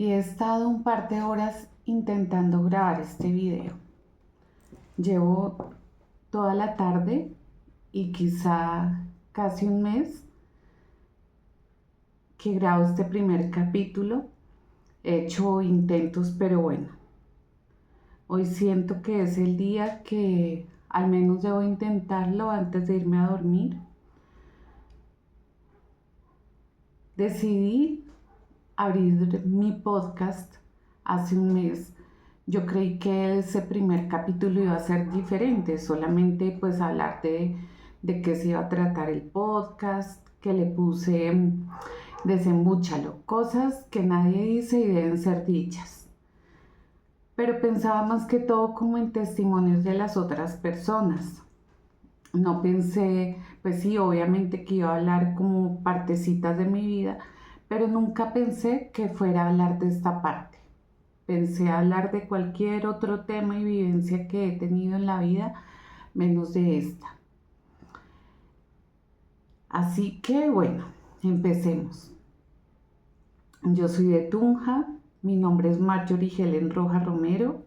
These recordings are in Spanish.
y he estado un par de horas intentando grabar este video. Llevo toda la tarde y quizá casi un mes que grabo este primer capítulo. He hecho intentos, pero bueno, hoy siento que es el día que al menos debo intentarlo antes de irme a dormir. Decidí abrir mi podcast hace un mes. Yo creí que ese primer capítulo iba a ser diferente, solamente pues hablar de qué se iba a tratar el podcast, que le puse desembúchalo, cosas que nadie dice y deben ser dichas. Pero pensaba más que todo como en testimonios de las otras personas. No pensé, pues sí, obviamente que iba a hablar como partecitas de mi vida, pero nunca pensé que fuera a hablar de esta parte. Pensé hablar de cualquier otro tema y vivencia que he tenido en la vida, menos de esta. Así que bueno, empecemos. Yo soy de Tunja, mi nombre es Marjorie Helen Rojas Romero.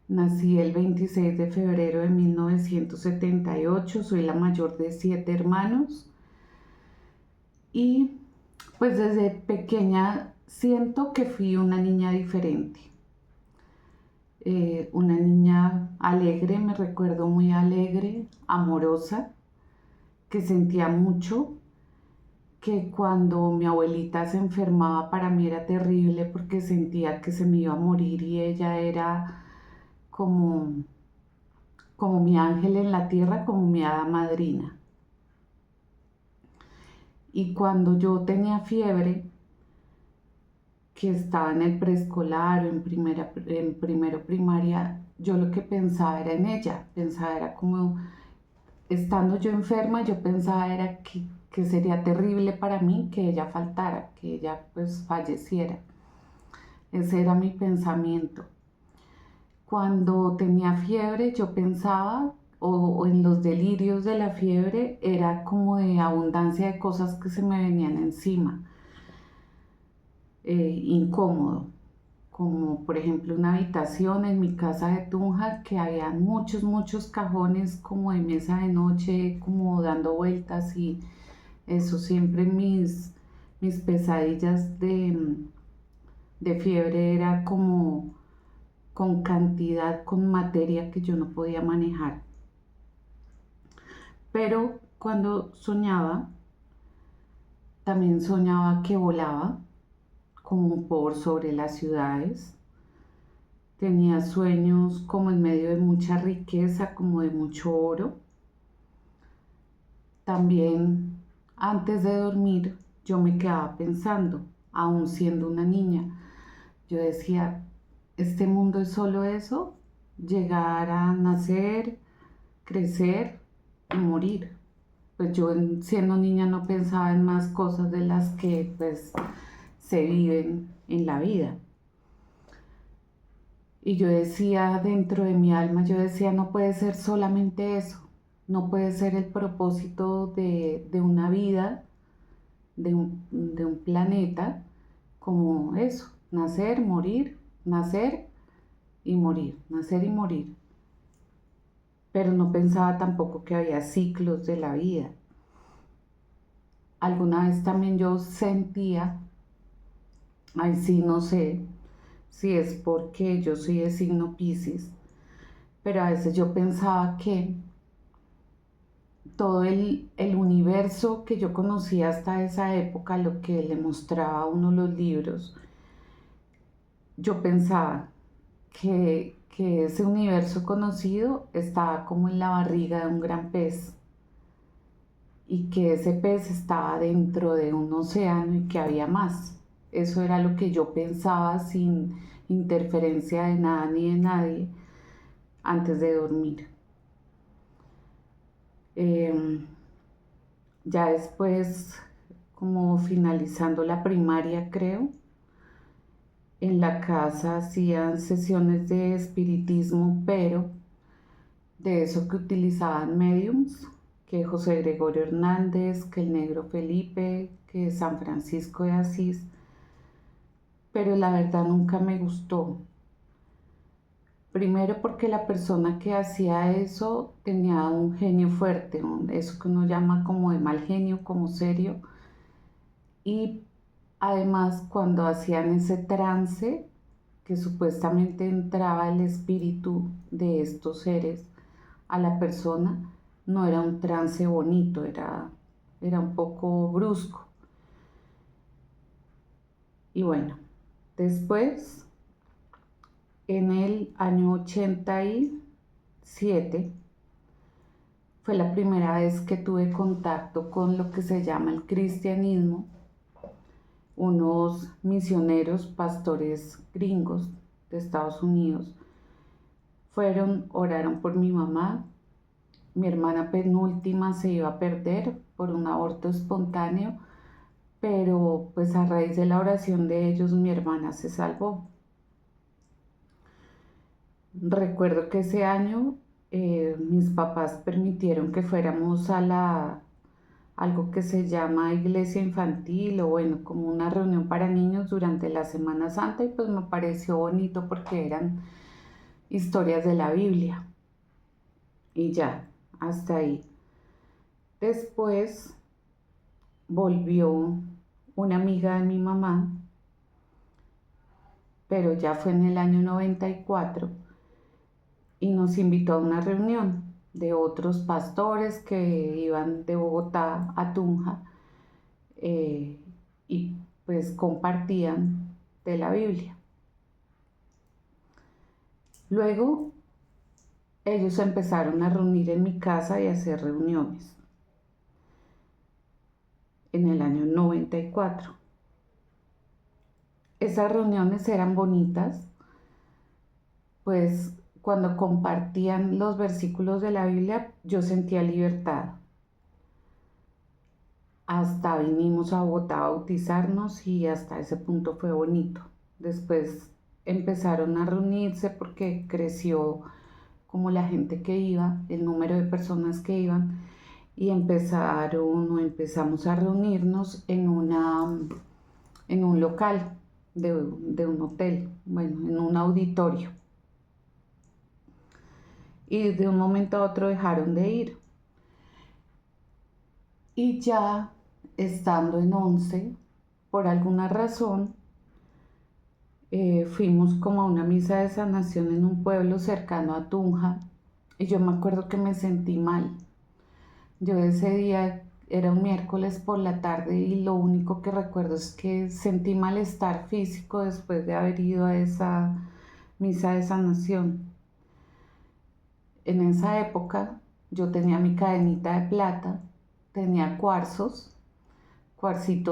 Nací el 26 de febrero de 1978, soy la mayor de 7 hermanos y pues desde pequeña siento que fui una niña diferente. Una niña alegre, me recuerdo muy alegre, amorosa, que sentía mucho, que cuando mi abuelita se enfermaba para mí era terrible porque sentía que se me iba a morir y ella era como, como mi ángel en la tierra, como mi hada madrina. Y cuando yo tenía fiebre, que estaba en el preescolar o en primero primaria, yo lo que pensaba era en ella, pensaba era como, estando yo enferma, yo pensaba era que sería terrible para mí que ella faltara, que ella pues falleciera. Ese era mi pensamiento. Cuando tenía fiebre, yo pensaba, o en los delirios de la fiebre, era como de abundancia de cosas que se me venían encima, incómodo, como por ejemplo una habitación en mi casa de Tunja que había muchos cajones como de mesa de noche, como dando vueltas y eso siempre mis pesadillas de fiebre era como con cantidad, con materia que yo no podía manejar. Pero cuando soñaba, también soñaba que volaba como por sobre las ciudades. Tenía sueños como en medio de mucha riqueza, como de mucho oro. También antes de dormir yo me quedaba pensando, aún siendo una niña, yo decía, este mundo es solo eso, llegar a nacer, crecer y morir. Pues yo siendo niña no pensaba en más cosas de las que pues se viven en la vida. Y yo decía dentro de mi alma, yo decía, no puede ser solamente eso, no puede ser el propósito de una vida, de un planeta, como eso, nacer, morir, nacer y morir, nacer y morir. Pero no pensaba tampoco que había ciclos de la vida. Alguna vez también yo sentía, ay sí, no sé si es porque yo soy de signo Piscis, pero a veces yo pensaba que todo el universo que yo conocía hasta esa época, lo que le mostraba a uno los libros, yo pensaba que ese universo conocido estaba como en la barriga de un gran pez y que ese pez estaba dentro de un océano y que había más. Eso era lo que yo pensaba sin interferencia de nada ni de nadie antes de dormir. Ya después, como finalizando la primaria, creo, en la casa hacían sesiones de espiritismo, pero de eso que utilizaban mediums, que José Gregorio Hernández, que el Negro Felipe, que San Francisco de Asís, pero la verdad nunca me gustó. Primero porque la persona que hacía eso tenía un genio fuerte, eso que uno llama como de mal genio, como serio. Y además cuando hacían ese trance, que supuestamente entraba el espíritu de estos seres a la persona, no era un trance bonito, era un poco brusco. Y bueno, después, en el año 87, fue la primera vez que tuve contacto con lo que se llama el cristianismo. Unos misioneros, pastores gringos de Estados Unidos, oraron por mi mamá. Mi hermana penúltima se iba a perder por un aborto espontáneo, pero pues a raíz de la oración de ellos mi hermana se salvó. Recuerdo que ese año mis papás permitieron que fuéramos a algo que se llama iglesia infantil, o bueno, como una reunión para niños durante la Semana Santa, y pues me pareció bonito porque eran historias de la Biblia. Y ya, hasta ahí. Después volvió una amiga de mi mamá, pero ya fue en el año 94, y nos invitó a una reunión de otros pastores que iban de Bogotá a Tunja, eh, y pues compartían de la Biblia. Luego ellos empezaron a reunir en mi casa y a hacer reuniones en el año 94. Esas reuniones eran bonitas, pues cuando compartían los versículos de la Biblia yo sentía libertad. Hasta vinimos a Bogotá a bautizarnos y hasta ese punto fue bonito. Después empezaron a reunirse porque creció como la gente que iba, el número de personas que iban, y empezamos a reunirnos en un local de un hotel, bueno, en un auditorio. Y de un momento a otro dejaron de ir. Y ya estando en 11, por alguna razón, fuimos como a una misa de sanación en un pueblo cercano a Tunja, y yo me acuerdo que me sentí mal. Yo ese día era un miércoles por la tarde y lo único que recuerdo es que sentí malestar físico después de haber ido a esa misa de sanación. En esa época yo tenía mi cadenita de plata, tenía cuarcitos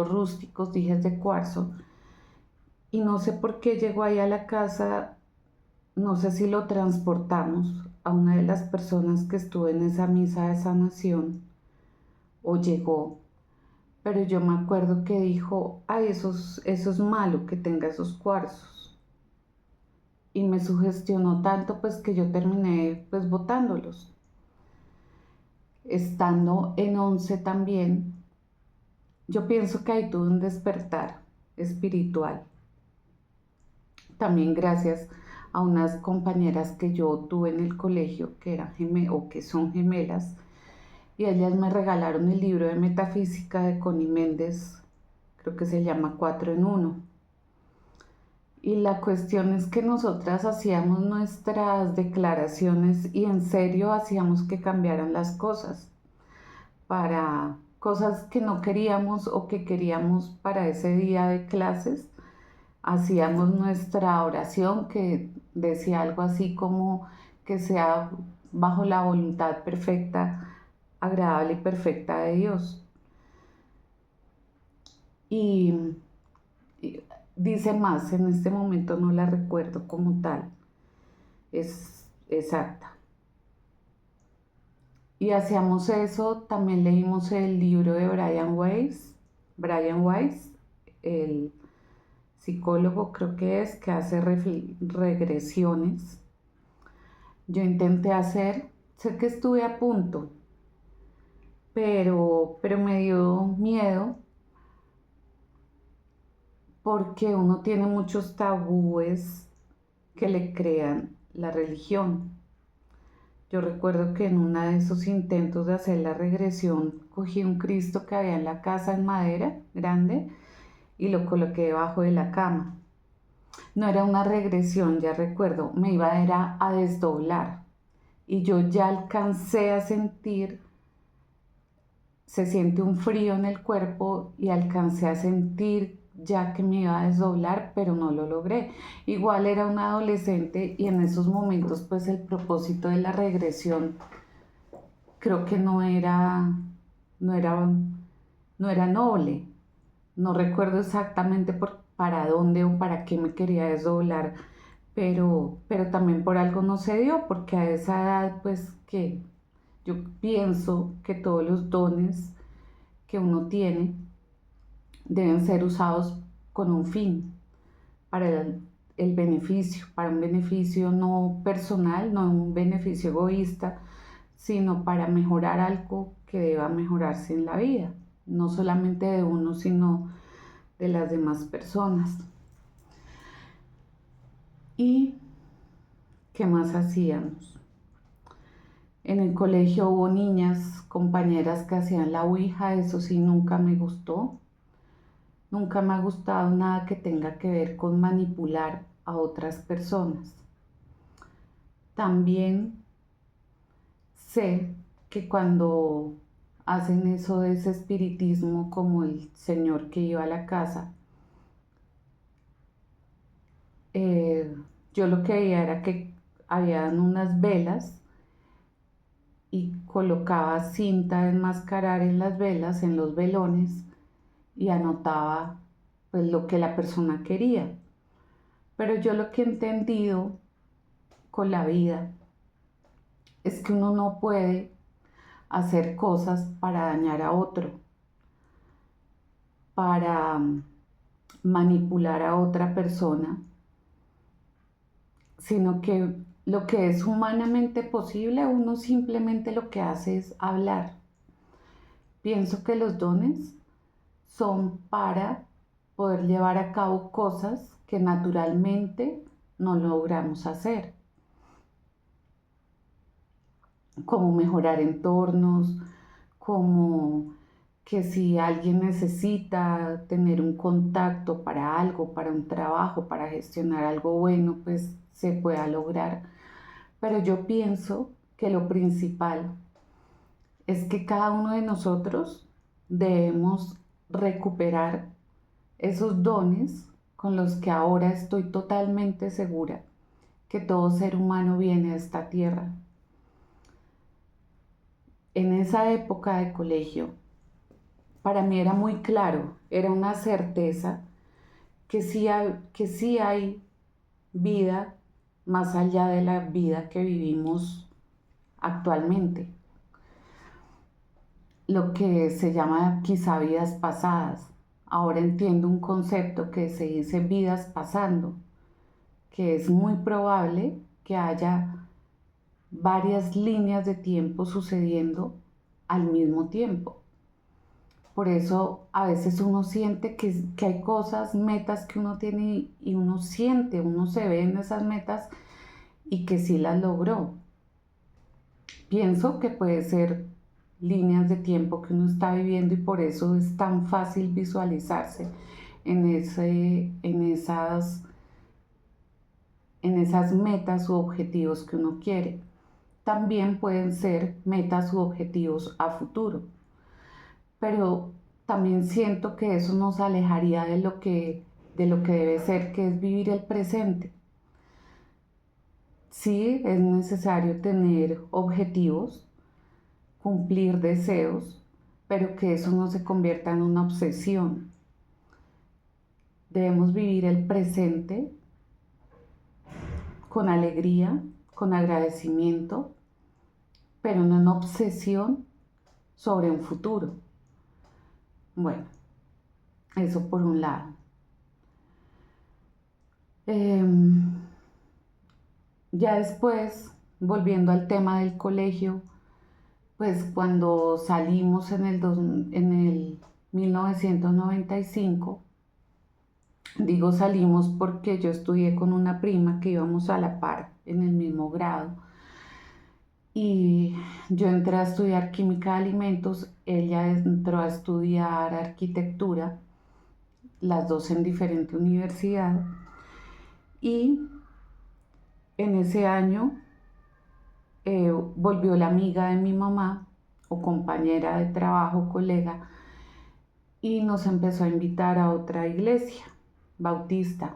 rústicos, dijes de cuarzo, y no sé por qué llegó ahí a la casa, no sé si lo transportamos a una de las personas que estuvo en esa misa de sanación o llegó, pero yo me acuerdo que dijo, ay, eso es malo que tenga esos cuarzos. Y me sugestionó tanto pues que yo terminé pues botándolos. Estando en 11 también, yo pienso que ahí tuve un despertar espiritual. También gracias a unas compañeras que yo tuve en el colegio que eran o que son gemelas, y ellas me regalaron el libro de metafísica de Connie Méndez, creo que se llama 4 en 1. Y la cuestión es que nosotras hacíamos nuestras declaraciones y en serio hacíamos que cambiaran las cosas para cosas que no queríamos o que queríamos para ese día de clases. Hacíamos nuestra oración que decía algo así como que sea bajo la voluntad perfecta, agradable y perfecta de Dios. Y, y dice más, en este momento no la recuerdo como tal, es exacta. Y hacíamos eso, también leímos el libro de Brian Weiss, el psicólogo creo que es, que hace regresiones. Yo intenté hacer, sé que estuve a punto, pero me dio miedo porque uno tiene muchos tabúes que le crean la religión. Yo recuerdo que en uno de esos intentos de hacer la regresión cogí un Cristo que había en la casa en madera grande y lo coloqué debajo de la cama. No era una regresión, ya recuerdo, me iba era a desdoblar y yo ya alcancé a sentir, se siente un frío en el cuerpo y alcancé a sentir ya que me iba a desdoblar, pero no lo logré. Igual era una adolescente y en esos momentos pues el propósito de la regresión creo que no era, no era noble. No recuerdo exactamente para dónde o para qué me quería desdoblar, pero también por algo no se dio, porque a esa edad pues que yo pienso que todos los dones que uno tiene deben ser usados con un fin, para el beneficio, para un beneficio no personal, no un beneficio egoísta, sino para mejorar algo que deba mejorarse en la vida, no solamente de uno, sino de las demás personas. ¿Y qué más hacíamos? En el colegio hubo niñas, compañeras que hacían la ouija, eso sí nunca me gustó. Nunca me ha gustado nada que tenga que ver con manipular a otras personas. También sé que cuando hacen eso de ese espiritismo, como el señor que iba a la casa, eh, yo lo que veía era que habían unas velas y colocaba cinta de enmascarar en las velas, en los velones, y anotaba pues lo que la persona quería. Pero yo lo que he entendido con la vida es que uno no puede hacer cosas para dañar a otro, para manipular a otra persona, sino que lo que es humanamente posible, uno simplemente lo que hace es hablar. Pienso que los dones son para poder llevar a cabo cosas que naturalmente no logramos hacer, como mejorar entornos, como que si alguien necesita tener un contacto para algo, para un trabajo, para gestionar algo bueno, pues se pueda lograr. Pero yo pienso que lo principal es que cada uno de nosotros debemos recuperar esos dones con los que ahora estoy totalmente segura que todo ser humano viene a esta tierra. En esa época de colegio, para mí era muy claro, era una certeza que sí hay vida más allá de la vida que vivimos actualmente. Lo que se llama quizá vidas pasadas. Ahora entiendo un concepto que se dice vidas pasando, que es muy probable que haya varias líneas de tiempo sucediendo al mismo tiempo. Por eso a veces uno siente que hay cosas, metas que uno tiene y uno siente, uno se ve en esas metas y que sí las logró. Pienso que puede ser líneas de tiempo que uno está viviendo y por eso es tan fácil visualizarse en esas metas u objetivos que uno quiere. También pueden ser metas u objetivos a futuro, pero también siento que eso nos alejaría de lo que debe ser, que es vivir el presente. Sí, es necesario tener objetivos, cumplir deseos, pero que eso no se convierta en una obsesión. Debemos vivir el presente con alegría, con agradecimiento, pero no en obsesión sobre un futuro. Bueno, eso por un lado. Ya después, volviendo al tema del colegio, pues cuando salimos en el 1995, Digo salimos porque yo estudié con una prima que íbamos a la par en el mismo grado y yo entré a estudiar química de alimentos, ella entró a estudiar arquitectura, las dos en diferente universidad y en ese año volvió la amiga de mi mamá o compañera de trabajo, colega, y nos empezó a invitar a otra iglesia bautista.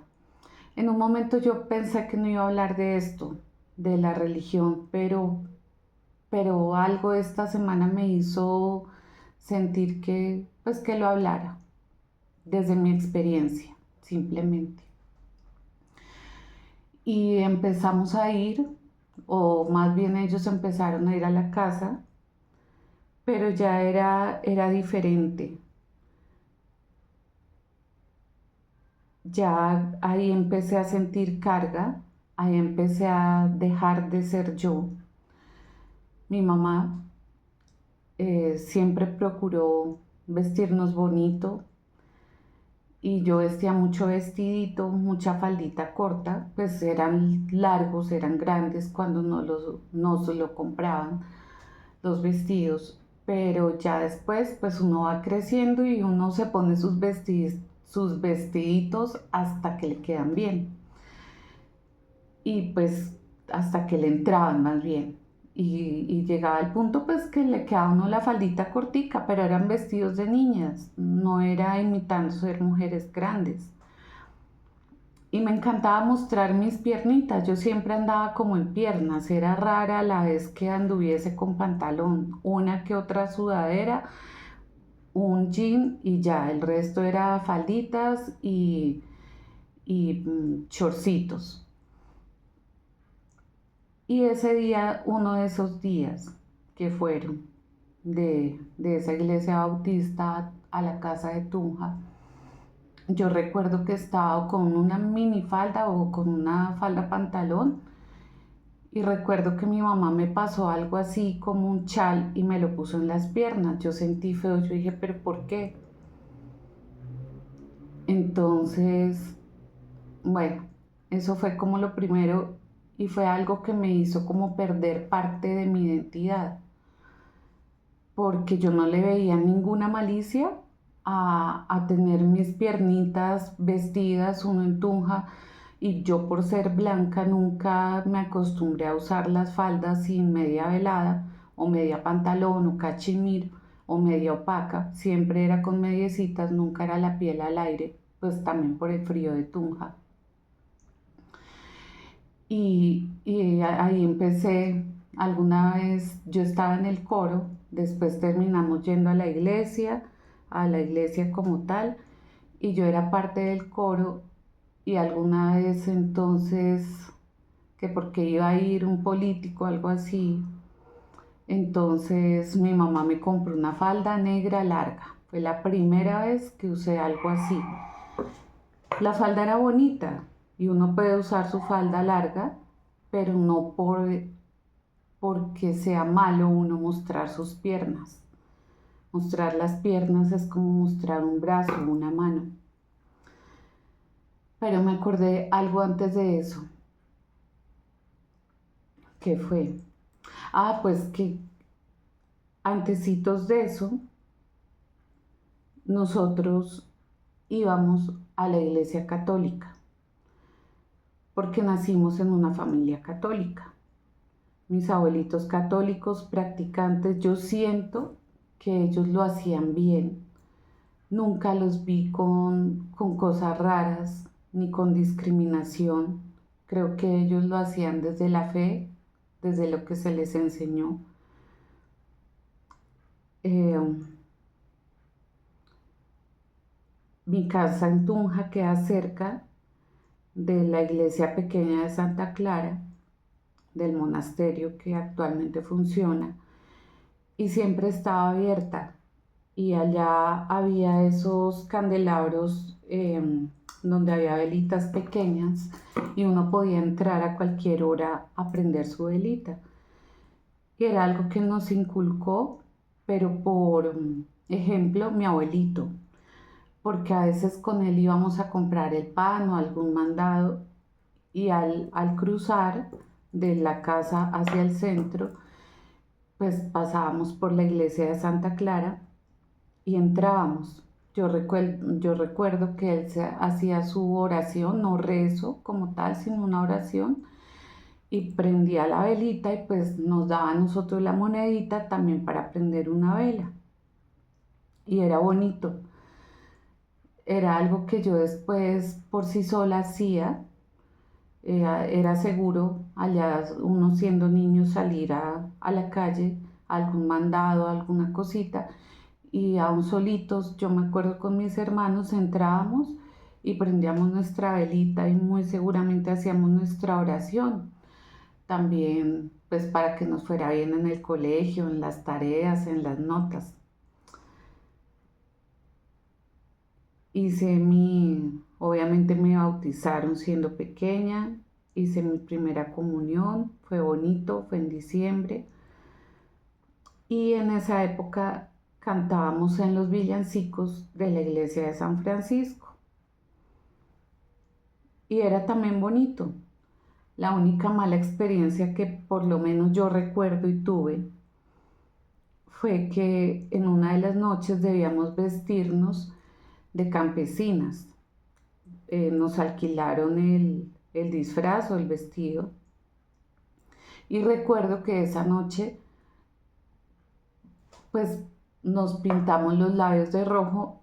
En un momento yo pensé que no iba a hablar de esto, de la religión, pero algo esta semana me hizo sentir que, pues que lo hablara, desde mi experiencia, simplemente. Y empezamos a ir, o más bien ellos empezaron a ir a la casa, pero ya era diferente. Ya ahí empecé a sentir carga, ahí empecé a dejar de ser yo. Mi mamá siempre procuró vestirnos bonito y yo vestía mucho vestidito, mucha faldita corta, pues eran largos, eran grandes cuando no se lo compraban los vestidos, pero ya después pues uno va creciendo y uno se pone sus vestiditos hasta que le quedan bien y pues hasta que le entraban más bien. Y llegaba el punto pues que le quedaba a uno la faldita cortica, pero eran vestidos de niñas, no era imitando ser mujeres grandes. Y me encantaba mostrar mis piernitas, yo siempre andaba como en piernas, era rara la vez que anduviese con pantalón, una que otra sudadera, un jean y ya, el resto era falditas y chorcitos. Y ese día, uno de esos días que fueron de esa iglesia bautista a la casa de Tunja, yo recuerdo que estaba con una minifalda o con una falda pantalón y recuerdo que mi mamá me pasó algo así como un chal y me lo puso en las piernas. Yo sentí feo, yo dije, pero ¿por qué? Entonces, bueno, eso fue como lo primero y fue algo que me hizo como perder parte de mi identidad, porque yo no le veía ninguna malicia a tener mis piernitas vestidas, uno en Tunja, y yo por ser blanca nunca me acostumbré a usar las faldas sin media velada o media pantalón o cachemir o media opaca, siempre era con mediecitas, nunca era la piel al aire, pues también por el frío de Tunja. Y ahí empecé, alguna vez yo estaba en el coro, después terminamos yendo a la iglesia como tal, y yo era parte del coro y alguna vez entonces, que porque iba a ir un político, algo así, entonces mi mamá me compró una falda negra larga. Fue la primera vez que usé algo así. La falda era bonita y uno puede usar su falda larga, pero no porque sea malo uno mostrar sus piernas. Mostrar las piernas es como mostrar un brazo, una mano. Pero me acordé algo antes de eso. ¿Qué fue? Ah, pues que antecitos de eso, nosotros íbamos a la iglesia católica, porque nacimos en una familia católica. Mis abuelitos católicos practicantes, yo siento que ellos lo hacían bien. Nunca los vi con cosas raras ni con discriminación. Creo que ellos lo hacían desde la fe, desde lo que se les enseñó. Eh, Mi casa en Tunja queda cerca de la iglesia pequeña de Santa Clara, del monasterio que actualmente funciona, y siempre estaba abierta. Y allá había esos candelabros donde había velitas pequeñas y uno podía entrar a cualquier hora a prender su velita. Y era algo que nos inculcó, pero por ejemplo, mi abuelito. porque a veces con él íbamos a comprar el pan o algún mandado y al cruzar de la casa hacia el centro, pues pasábamos por la iglesia de Santa Clara y entrábamos. Yo recuerdo que él hacía su oración, no rezo como tal, sino una oración, y prendía la velita y pues nos daba a nosotros la monedita también para prender una vela. Y era bonito. Era algo que yo después por sí sola hacía. Era seguro allá uno siendo niño salir a la calle, a algún mandado, alguna cosita, y aún solitos, yo me acuerdo con mis hermanos, entrábamos y prendíamos nuestra velita y muy seguramente hacíamos nuestra oración. También pues para que nos fuera bien en el colegio, en las tareas, en las notas. Obviamente me bautizaron siendo pequeña, hice mi primera comunión, fue bonito, fue en diciembre. Y en esa época cantábamos en los villancicos de la iglesia de San Francisco. Y era también bonito. La única mala experiencia que por lo menos yo recuerdo y tuve fue que en una de las noches debíamos vestirnos de campesinas. Nos alquilaron el disfraz o el vestido. Y recuerdo que esa noche, pues nos pintamos los labios de rojo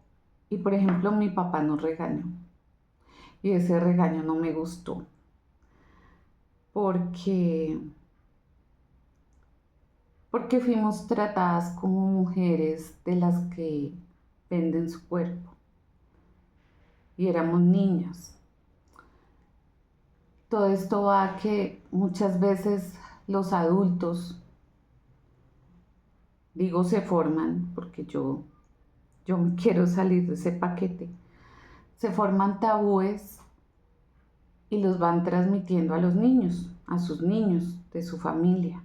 y, por ejemplo, mi papá nos regañó. Y ese regaño no me gustó porque, porque fuimos tratadas como mujeres de las que venden su cuerpo. Y éramos niñas. Todo esto va a que muchas veces los adultos, digo se forman, porque yo me quiero salir de ese paquete, se forman tabúes y los van transmitiendo a los niños, a sus niños, de su familia.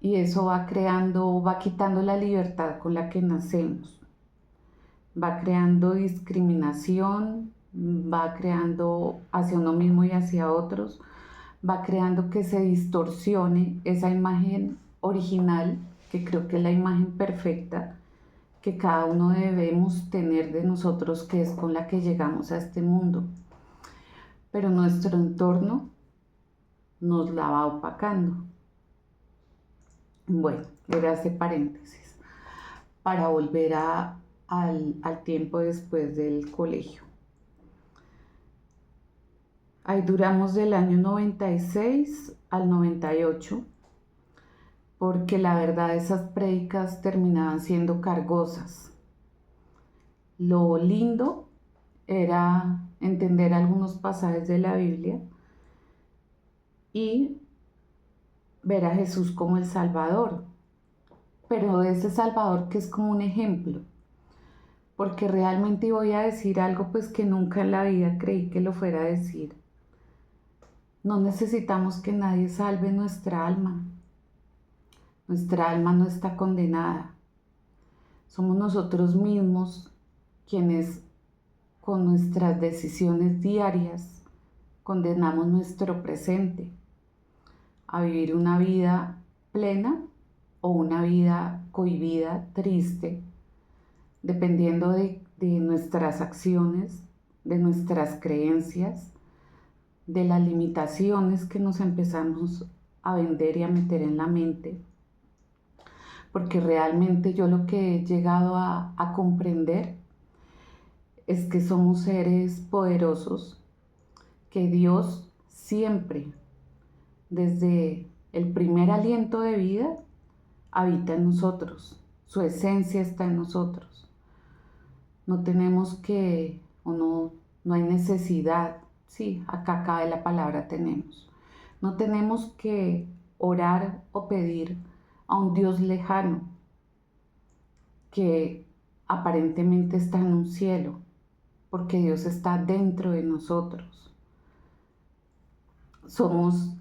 Y eso va creando, va quitando la libertad con la que nacemos. Va creando discriminación, va creando hacia uno mismo y hacia otros, va creando que se distorsione esa imagen original, que creo que es la imagen perfecta que cada uno debemos tener de nosotros, que es con la que llegamos a este mundo. Pero nuestro entorno nos la va opacando. Bueno, era ese paréntesis para volver al tiempo después del colegio. Ahí duramos del año 96 al 98, porque la verdad esas prédicas terminaban siendo cargosas. Lo lindo era entender algunos pasajes de la Biblia y ver a Jesús como el Salvador, pero de ese Salvador que es como un ejemplo, porque realmente voy a decir algo pues que nunca en la vida creí que lo fuera a decir. No necesitamos que nadie salve nuestra alma. Nuestra alma no está condenada. Somos nosotros mismos quienes con nuestras decisiones diarias condenamos nuestro presente a vivir una vida plena o una vida cohibida, triste, dependiendo de nuestras acciones, de nuestras creencias, de las limitaciones que nos empezamos a vender y a meter en la mente. Porque realmente yo lo que he llegado a comprender es que somos seres poderosos, que Dios siempre, desde el primer aliento de vida, habita en nosotros, su esencia está en nosotros. No tenemos que, o no hay necesidad, sí, acá cabe la palabra tenemos. No tenemos que orar o pedir a un Dios lejano que aparentemente está en un cielo, porque Dios está dentro de nosotros. Somos,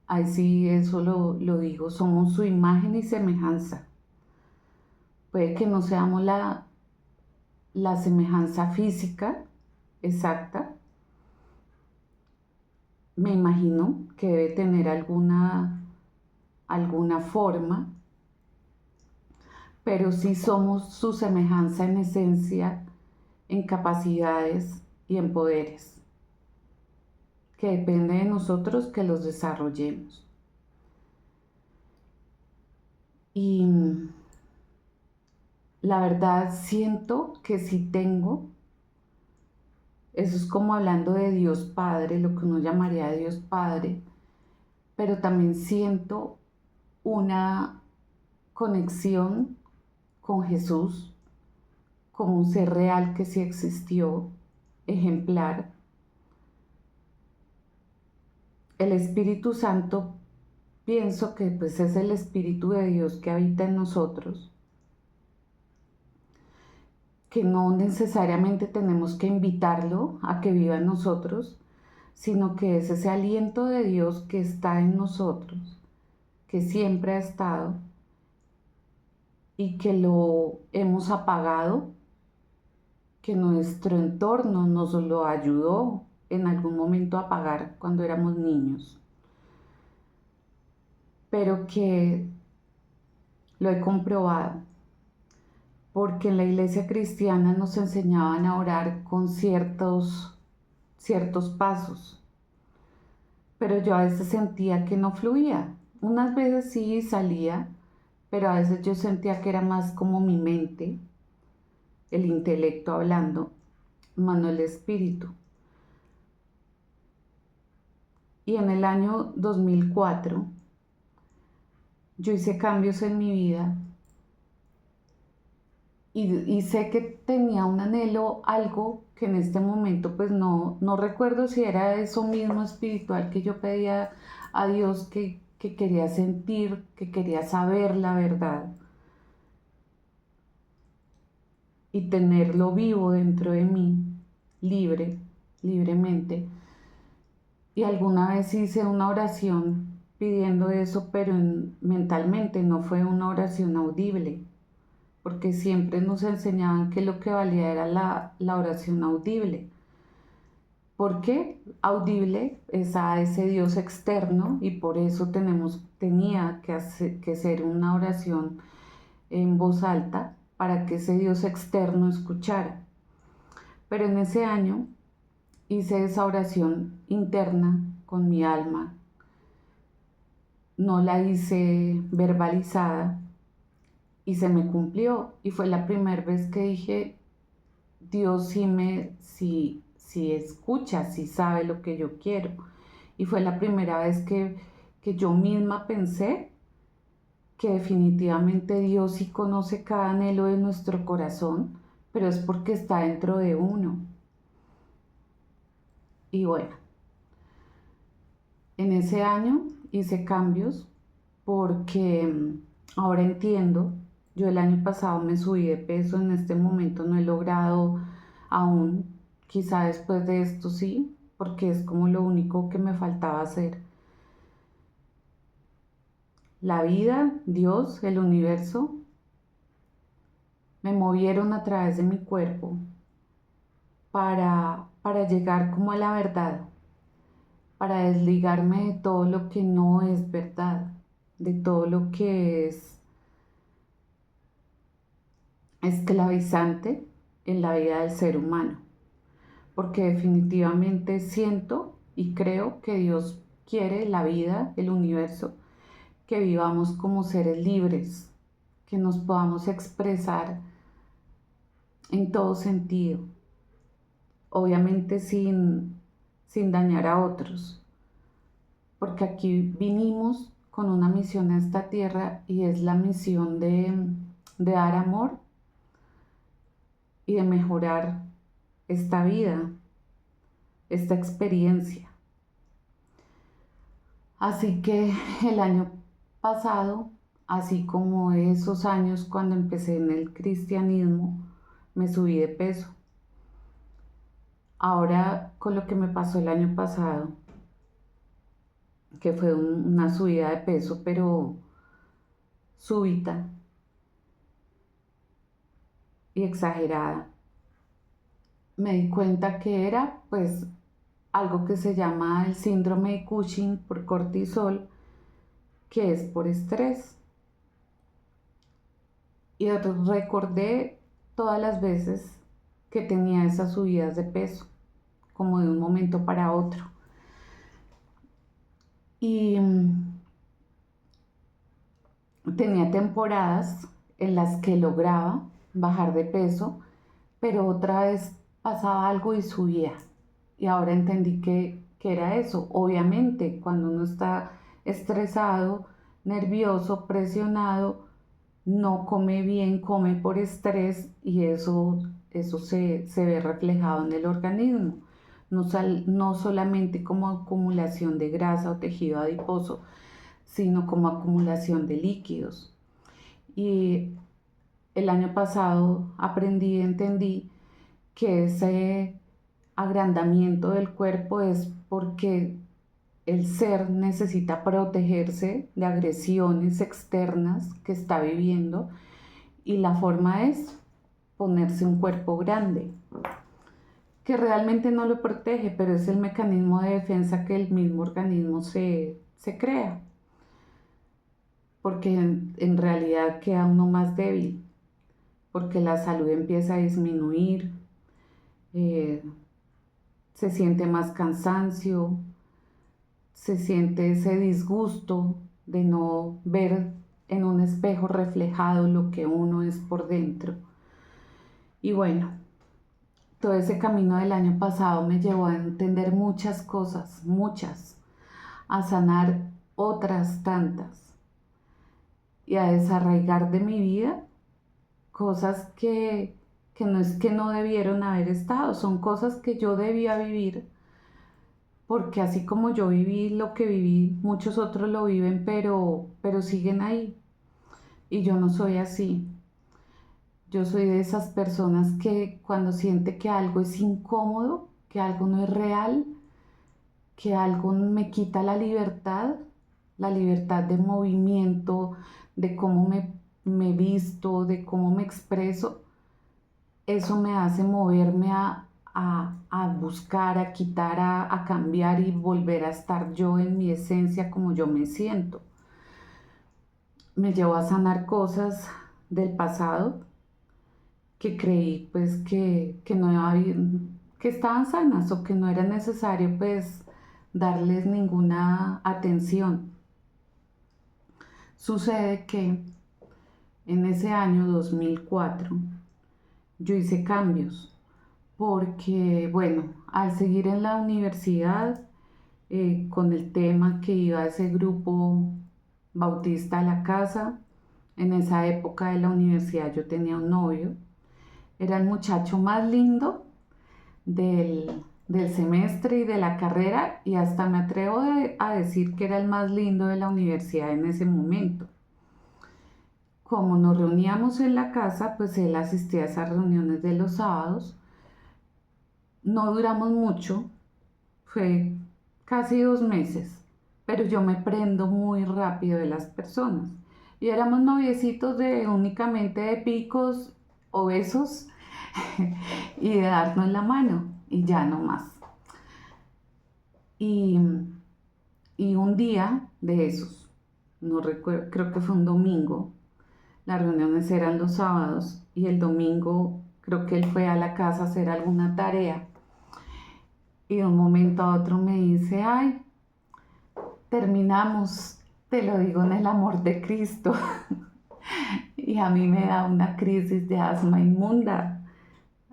ahí sí eso lo digo, somos su imagen y semejanza. Puede que no seamos la semejanza física exacta. Me imagino que debe tener alguna forma, pero sí somos su semejanza en esencia, en capacidades y en poderes, que depende de nosotros que los desarrollemos. Y la verdad siento que sí tengo, eso es como hablando de Dios Padre, lo que uno llamaría Dios Padre, pero también siento una conexión con Jesús como un ser real que sí existió, ejemplar. El Espíritu Santo pienso que pues es el Espíritu de Dios que habita en nosotros, que no necesariamente tenemos que invitarlo a que viva en nosotros, sino que es ese aliento de Dios que está en nosotros, que siempre ha estado y que lo hemos apagado, que nuestro entorno nos lo ayudó en algún momento a apagar cuando éramos niños, pero que lo he comprobado porque en la iglesia cristiana nos enseñaban a orar con ciertos pasos, pero yo a veces sentía que no fluía. Unas veces sí salía, pero a veces yo sentía que era más como mi mente, el intelecto hablando, más no el espíritu. Y en el año 2004 yo hice cambios en mi vida y sé que tenía un anhelo, algo que en este momento pues no recuerdo si era eso mismo espiritual que yo pedía a Dios, que quería sentir, que quería saber la verdad y tenerlo vivo dentro de mí, libremente. Y alguna vez hice una oración pidiendo eso, pero mentalmente no fue una oración audible, porque siempre nos enseñaban que lo que valía era la oración audible. ¿Por qué? Audible es a ese Dios externo y por eso tenía que ser una oración en voz alta para que ese Dios externo escuchara. Pero en ese año hice esa oración interna con mi alma, no la hice verbalizada y se me cumplió y fue la primera vez que dije, Dios sí escucha, sí sabe lo que yo quiero. Y fue la primera vez que yo misma pensé que definitivamente Dios sí conoce cada anhelo de nuestro corazón, pero es porque está dentro de uno. Y bueno, en ese año hice cambios porque ahora entiendo, yo el año pasado me subí de peso, en este momento no he logrado aún, quizá después de esto sí, porque es como lo único que me faltaba hacer. La vida, Dios, el universo, me movieron a través de mi cuerpo para llegar como a la verdad, para desligarme de todo lo que no es verdad, de todo lo que es esclavizante en la vida del ser humano, porque definitivamente siento y creo que Dios quiere la vida, el universo, que vivamos como seres libres, que nos podamos expresar en todo sentido, obviamente sin dañar a otros, porque aquí vinimos con una misión a esta tierra y es la misión de dar amor y de mejorar esta vida, esta experiencia. Así que el año pasado, así como esos años cuando empecé en el cristianismo, me subí de peso. Ahora con lo que me pasó el año pasado, que fue una subida de peso, pero súbita y exagerada, me di cuenta que era pues algo que se llama el síndrome de Cushing por cortisol, que es por estrés. Y recordé todas las veces que tenía esas subidas de peso, como de un momento para otro. Y tenía temporadas en las que lograba bajar de peso, pero otra vez pasaba algo y subía. Y ahora entendí que era eso. Obviamente, cuando uno está estresado, nervioso, presionado, no come bien, come por estrés y eso se ve reflejado en el organismo. No solamente como acumulación de grasa o tejido adiposo, sino como acumulación de líquidos. Y el año pasado aprendí y entendí que ese agrandamiento del cuerpo es porque el ser necesita protegerse de agresiones externas que está viviendo y la forma es ponerse un cuerpo grande, que realmente no lo protege, pero es el mecanismo de defensa que el mismo organismo se crea, porque en realidad queda uno más débil, porque la salud empieza a disminuir, eh, se siente más cansancio, se siente ese disgusto de no ver en un espejo reflejado lo que uno es por dentro. Y bueno, todo ese camino del año pasado me llevó a entender muchas cosas, muchas, a sanar otras tantas y a desarraigar de mi vida cosas que no es que no debieron haber estado, son cosas que yo debía vivir, porque así como yo viví lo que viví, muchos otros lo viven, pero siguen ahí. Y yo no soy así. Yo soy de esas personas que cuando siente que algo es incómodo, que algo no es real, que algo me quita la libertad de movimiento, de cómo me visto, de cómo me expreso, eso me hace moverme a buscar, a quitar, a cambiar y volver a estar yo en mi esencia como yo me siento. Me llevó a sanar cosas del pasado que creí pues que no que estaban sanas o que no era necesario pues darles ninguna atención. Sucede que en ese año 2004 yo hice cambios porque, bueno, al seguir en la universidad con el tema que iba a ese grupo bautista a la casa, en esa época de la universidad yo tenía un novio, era el muchacho más lindo del semestre y de la carrera y hasta me atrevo a decir que era el más lindo de la universidad en ese momento. Como nos reuníamos en la casa, pues él asistía a esas reuniones de los sábados. No duramos mucho, fue casi 2 meses, pero yo me prendo muy rápido de las personas. Y éramos noviecitos de únicamente de picos o besos y de darnos la mano y ya no más. Y, y un día de esos, no recuerdo, creo que fue un domingo, las reuniones eran los sábados y el domingo creo que él fue a la casa a hacer alguna tarea y de un momento a otro me dice, ay, terminamos, te lo digo en el amor de Cristo. Y a mí me da una crisis de asma inmunda.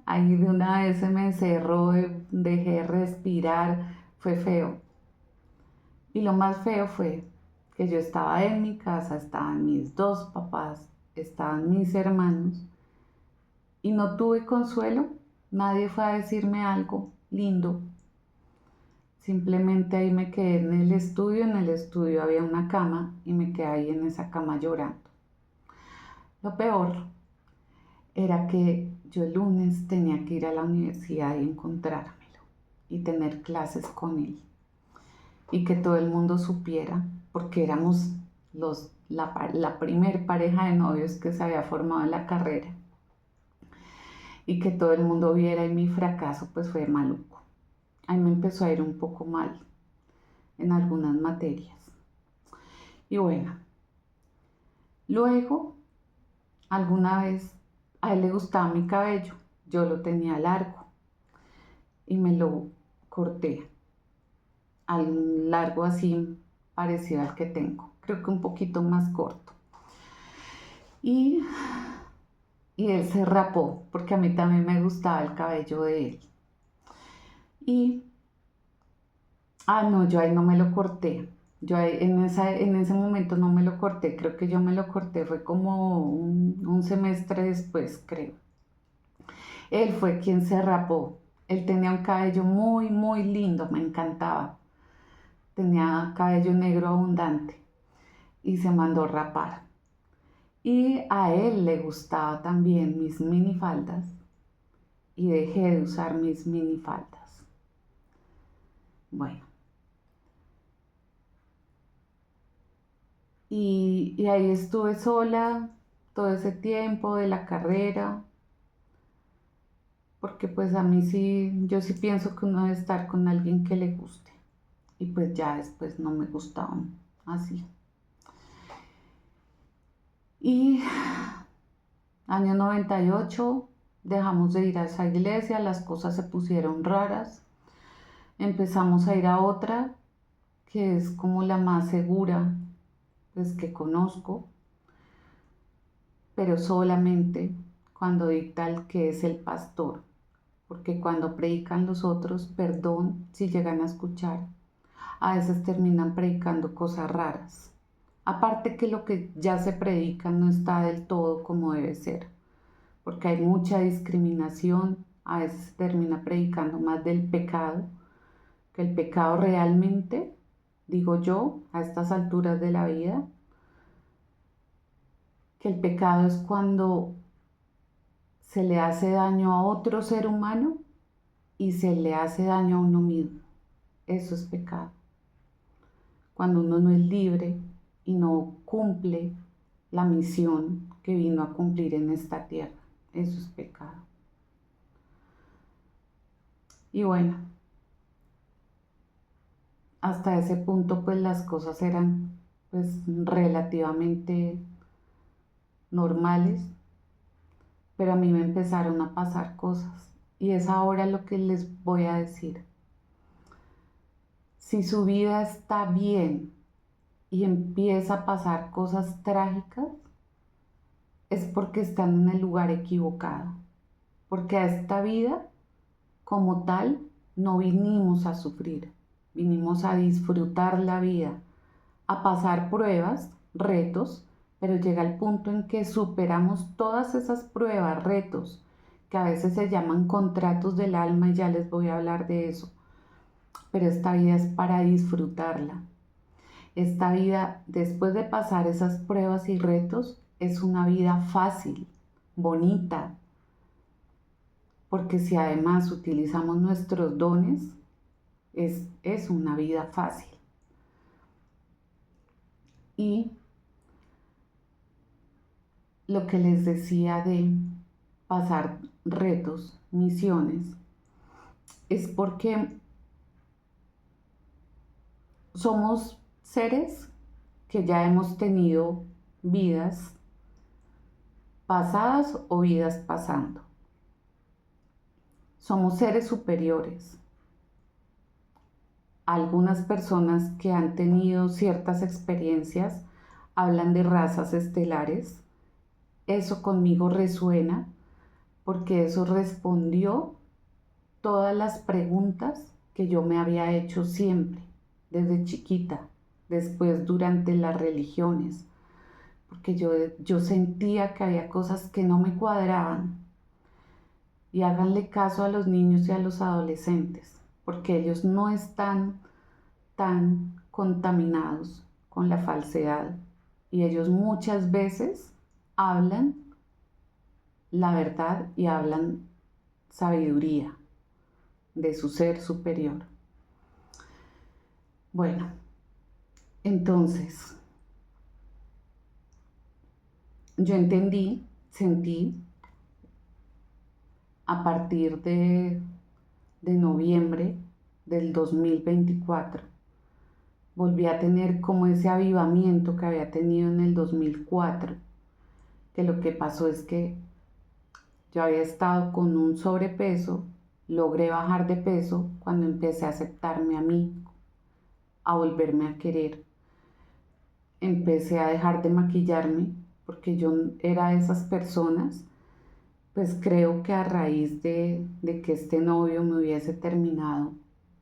Ahí de una vez se me encerró, dejé de respirar, fue feo. Y lo más feo fue que yo estaba en mi casa, estaban mis dos papás, estaban mis hermanos y no tuve consuelo, nadie fue a decirme algo lindo. Simplemente ahí me quedé en el estudio había una cama y me quedé ahí en esa cama llorando. Lo peor era que yo el lunes tenía que ir a la universidad y encontrármelo y tener clases con él y que todo el mundo supiera porque éramos la primer pareja de novios que se había formado en la carrera y que todo el mundo viera, y mi fracaso pues fue maluco. Ahí me empezó a ir un poco mal en algunas materias. Y bueno, luego alguna vez a él le gustaba mi cabello, yo lo tenía largo y me lo corté al largo así parecido al que tengo, creo que un poquito más corto. Y, y él se rapó porque a mí también me gustaba el cabello de él. Y, no, yo ahí no me lo corté. Yo ahí, en ese momento no me lo corté, creo que yo me lo corté, fue como un semestre después, creo. Él fue quien se rapó. Él tenía un cabello muy, muy lindo, me encantaba. Tenía cabello negro abundante y se mandó rapar. Y a él le gustaba también mis minifaldas y dejé de usar mis minifaldas. Bueno, y ahí estuve sola todo ese tiempo de la carrera, porque pues a mí sí, yo sí pienso que uno debe estar con alguien que le guste. Y pues ya después no me gustaban así. Y año 98 dejamos de ir a esa iglesia, las cosas se pusieron raras. Empezamos a ir a otra, que es como la más segura, pues que conozco, pero solamente cuando dicta el que es el pastor, porque cuando predican los otros, perdón si llegan a escuchar, a veces terminan predicando cosas raras. Aparte que lo que ya se predica no está del todo como debe ser, porque hay mucha discriminación, a veces se termina predicando más del pecado, que el pecado realmente, digo yo, a estas alturas de la vida, que el pecado es cuando se le hace daño a otro ser humano y se le hace daño a uno mismo. Eso es pecado. Cuando uno no es libre y no cumple la misión que vino a cumplir en esta tierra. Eso es pecado. Y bueno, hasta ese punto pues las cosas eran pues relativamente normales, pero a mí me empezaron a pasar cosas y es ahora lo que les voy a decir. Si su vida está bien y empieza a pasar cosas trágicas, es porque están en el lugar equivocado, porque a esta vida como tal no vinimos a sufrir, vinimos a disfrutar la vida, a pasar pruebas, retos, pero llega el punto en que superamos todas esas pruebas, retos, que a veces se llaman contratos del alma y ya les voy a hablar de eso, pero esta vida es para disfrutarla. Esta vida, después de pasar esas pruebas y retos, es una vida fácil, bonita, porque si además utilizamos nuestros dones, es una vida fácil. Y lo que les decía de pasar retos, misiones, es porque somos seres que ya hemos tenido vidas pasadas o vidas pasando. Somos seres superiores. Algunas personas que han tenido ciertas experiencias hablan de razas estelares. Eso conmigo resuena porque eso respondió todas las preguntas que yo me había hecho siempre, desde chiquita, después durante las religiones, porque yo sentía que había cosas que no me cuadraban. Y háganle caso a los niños y a los adolescentes, porque ellos no están tan contaminados con la falsedad y ellos muchas veces hablan la verdad y hablan sabiduría de su ser superior. Bueno, entonces yo entendí, sentí a partir de noviembre del 2024, volví a tener como ese avivamiento que había tenido en el 2004, que lo que pasó es que yo había estado con un sobrepeso, logré bajar de peso cuando empecé a aceptarme a mí, a volverme a querer. Empecé a dejar de maquillarme porque yo era de esas personas, pues creo que a raíz de que este novio me hubiese terminado,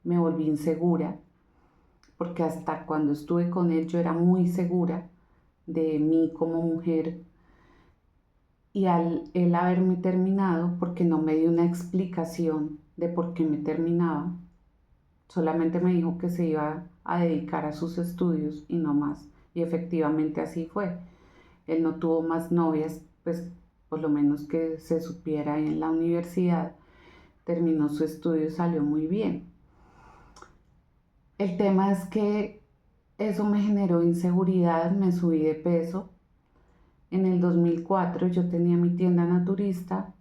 me volví insegura, porque hasta cuando estuve con él yo era muy segura de mí como mujer, y al él haberme terminado, porque no me dio una explicación de por qué me terminaba, solamente me dijo que se iba a dedicar a sus estudios y no más. Y efectivamente así fue. Él no tuvo más novias, pues por lo menos que se supiera en la universidad. Terminó su estudio y salió muy bien. El tema es que eso me generó inseguridad, me subí de peso. En el 2004 yo tenía mi tienda naturista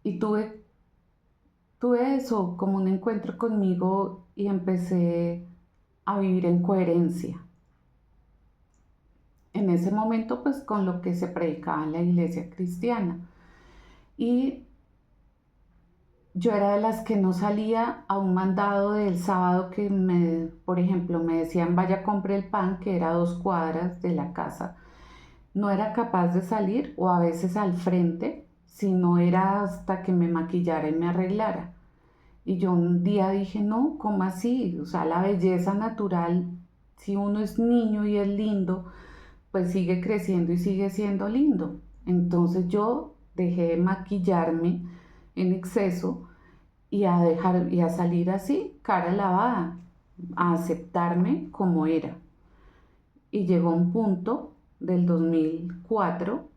y tuve eso como un encuentro conmigo y empecé a vivir en coherencia. En ese momento pues con lo que se predicaba en la iglesia cristiana. Y yo era de las que no salía a un mandado del sábado que por ejemplo, me decían vaya compre el pan, que era a 2 cuadras de la casa. No era capaz de salir, o a veces al frente, si no era hasta que me maquillara y me arreglara. Y yo un día dije, no, ¿cómo así? O sea, la belleza natural, si uno es niño y es lindo, pues sigue creciendo y sigue siendo lindo. Entonces yo dejé de maquillarme en exceso y a salir así, cara lavada, a aceptarme como era. Y llegó un punto del 2004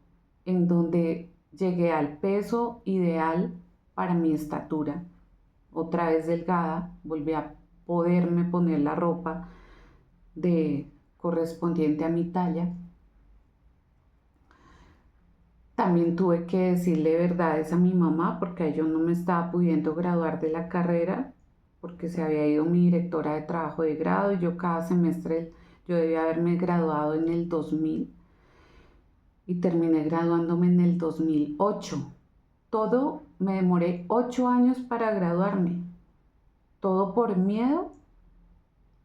en donde llegué al peso ideal para mi estatura. Otra vez delgada, volví a poderme poner la ropa de correspondiente a mi talla. También tuve que decirle verdades a mi mamá porque yo no me estaba pudiendo graduar de la carrera porque se había ido mi directora de trabajo de grado y yo cada semestre, yo debía haberme graduado en el 2000 y terminé graduándome en el 2008. Todo, me demoré 8 años para graduarme, todo por miedo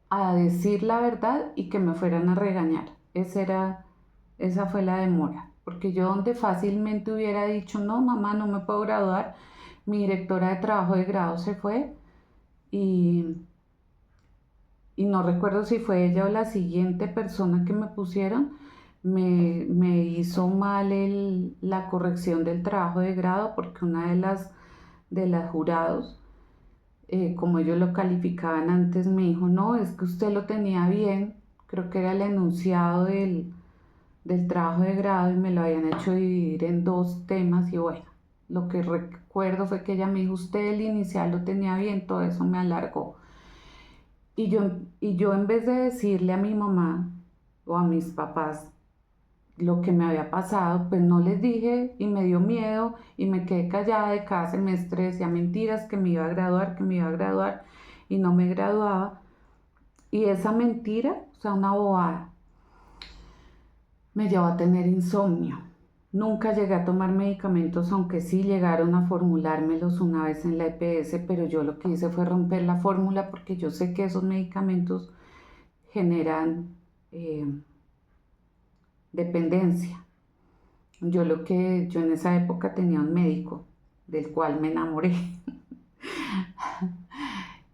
a decir la verdad y que me fueran a regañar. Esa fue la demora, porque yo donde fácilmente hubiera dicho, no, mamá, no me puedo graduar, mi directora de trabajo de grado se fue y, y no recuerdo si fue ella o la siguiente persona que me pusieron, me hizo mal la corrección del trabajo de grado porque una de las jurados, como ellos lo calificaban antes, me dijo, no, es que usted lo tenía bien, creo que era el enunciado del trabajo de grado y me lo habían hecho dividir en 2 temas y bueno, lo que recuerdo fue que ella me dijo, usted el inicial lo tenía bien, todo eso me alargó. Y yo en vez de decirle a mi mamá o a mis papás lo que me había pasado, pues no les dije y me dio miedo y me quedé callada y cada semestre decía mentiras que me iba a graduar, que me iba a graduar y no me graduaba. Y esa mentira, o sea, una bobada, me llevó a tener insomnio. Nunca llegué a tomar medicamentos, aunque sí llegaron a formulármelos una vez en la EPS, pero yo lo que hice fue romper la fórmula porque yo sé que esos medicamentos generan dependencia. Yo en esa época tenía un médico del cual me enamoré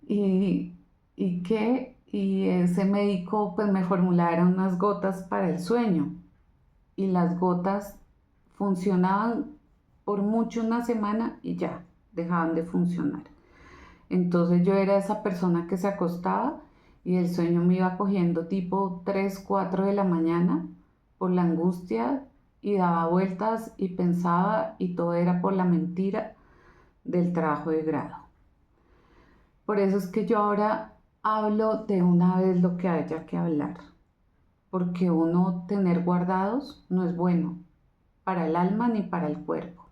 y, y ese médico pues me formularon unas gotas para el sueño y las gotas funcionaban por mucho una semana y ya dejaban de funcionar. Entonces yo era esa persona que se acostaba y el sueño me iba cogiendo tipo 3 4 de la mañana por la angustia y daba vueltas y pensaba y todo era por la mentira del trabajo de grado. Por eso es que yo ahora hablo de una vez lo que haya que hablar, porque uno tener guardados no es bueno para el alma ni para el cuerpo.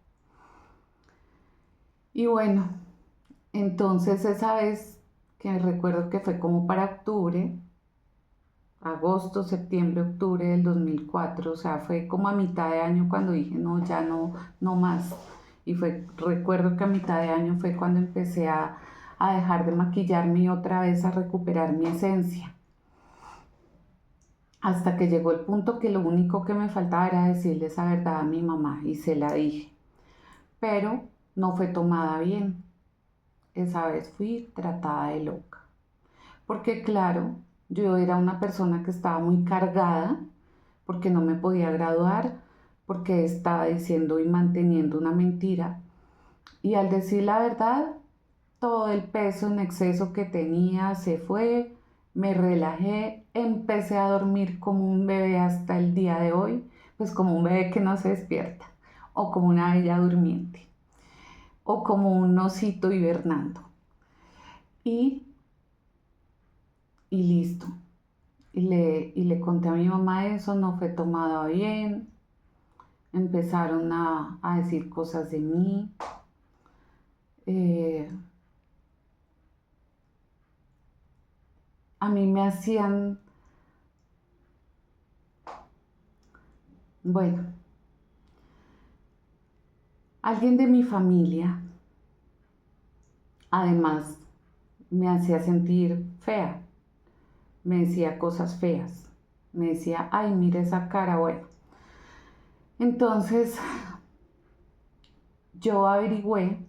Y bueno, entonces esa vez que recuerdo que fue como para octubre, agosto, septiembre, octubre del 2004, o sea, fue como a mitad de año cuando dije, no, ya no, no más. Y recuerdo que a mitad de año fue cuando empecé a dejar de maquillarme y otra vez a recuperar mi esencia. Hasta que llegó el punto que lo único que me faltaba era decirle esa verdad a mi mamá y se la dije. Pero no fue tomada bien. Esa vez fui tratada de loca. Porque claro, yo era una persona que estaba muy cargada porque no me podía graduar, porque estaba diciendo y manteniendo una mentira. Y al decir la verdad, todo el peso en exceso que tenía se fue, me relajé, empecé a dormir como un bebé hasta el día de hoy, pues como un bebé que no se despierta, o como una bella durmiente, o como un osito hibernando. Y, y listo. Y le conté a mi mamá eso, no fue tomado bien, empezaron a decir cosas de mí. eh, a mí me hacían, bueno, alguien de mi familia, además, me hacía sentir fea, me decía cosas feas, me decía, ay, mira esa cara, bueno. Entonces, yo averigüé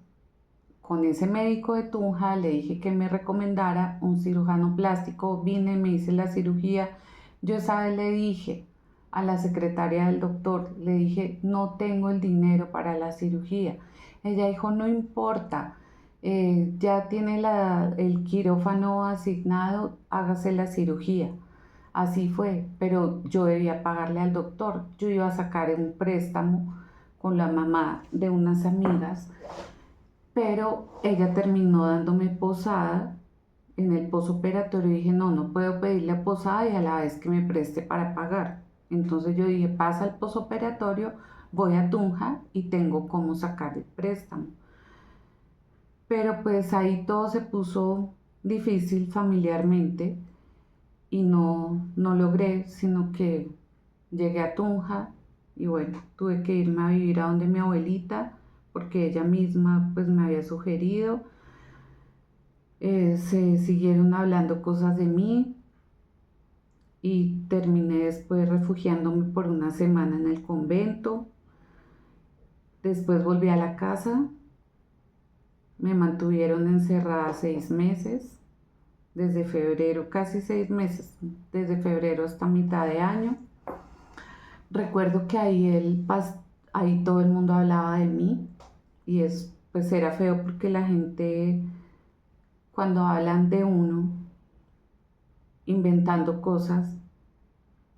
con ese médico de Tunja, le dije que me recomendara un cirujano plástico, vine, me hice la cirugía. Yo esa vez le dije a la secretaria del doctor, le dije, no tengo el dinero para la cirugía. Ella dijo, no importa, ya tiene el quirófano asignado, hágase la cirugía. Así fue, pero yo debía pagarle al doctor. Yo iba a sacar un préstamo con la mamá de unas amigas, pero ella terminó dándome posada en el posoperatorio. Y dije, no, no puedo pedirle posada y a la vez que me preste para pagar. Entonces yo dije, pasa al posoperatorio, voy a Tunja y tengo cómo sacar el préstamo. Pero pues ahí todo se puso difícil familiarmente y no logré, sino que llegué a Tunja y bueno, tuve que irme a vivir a donde mi abuelita porque ella misma pues me había sugerido. Se siguieron hablando cosas de mí y terminé después refugiándome por una semana en el convento. Después volví a la casa, me mantuvieron encerrada 6 meses, desde febrero, casi 6 meses, desde febrero hasta mitad de año. Recuerdo que ahí todo el mundo hablaba de mí y pues era feo porque la gente cuando hablan de uno inventando cosas,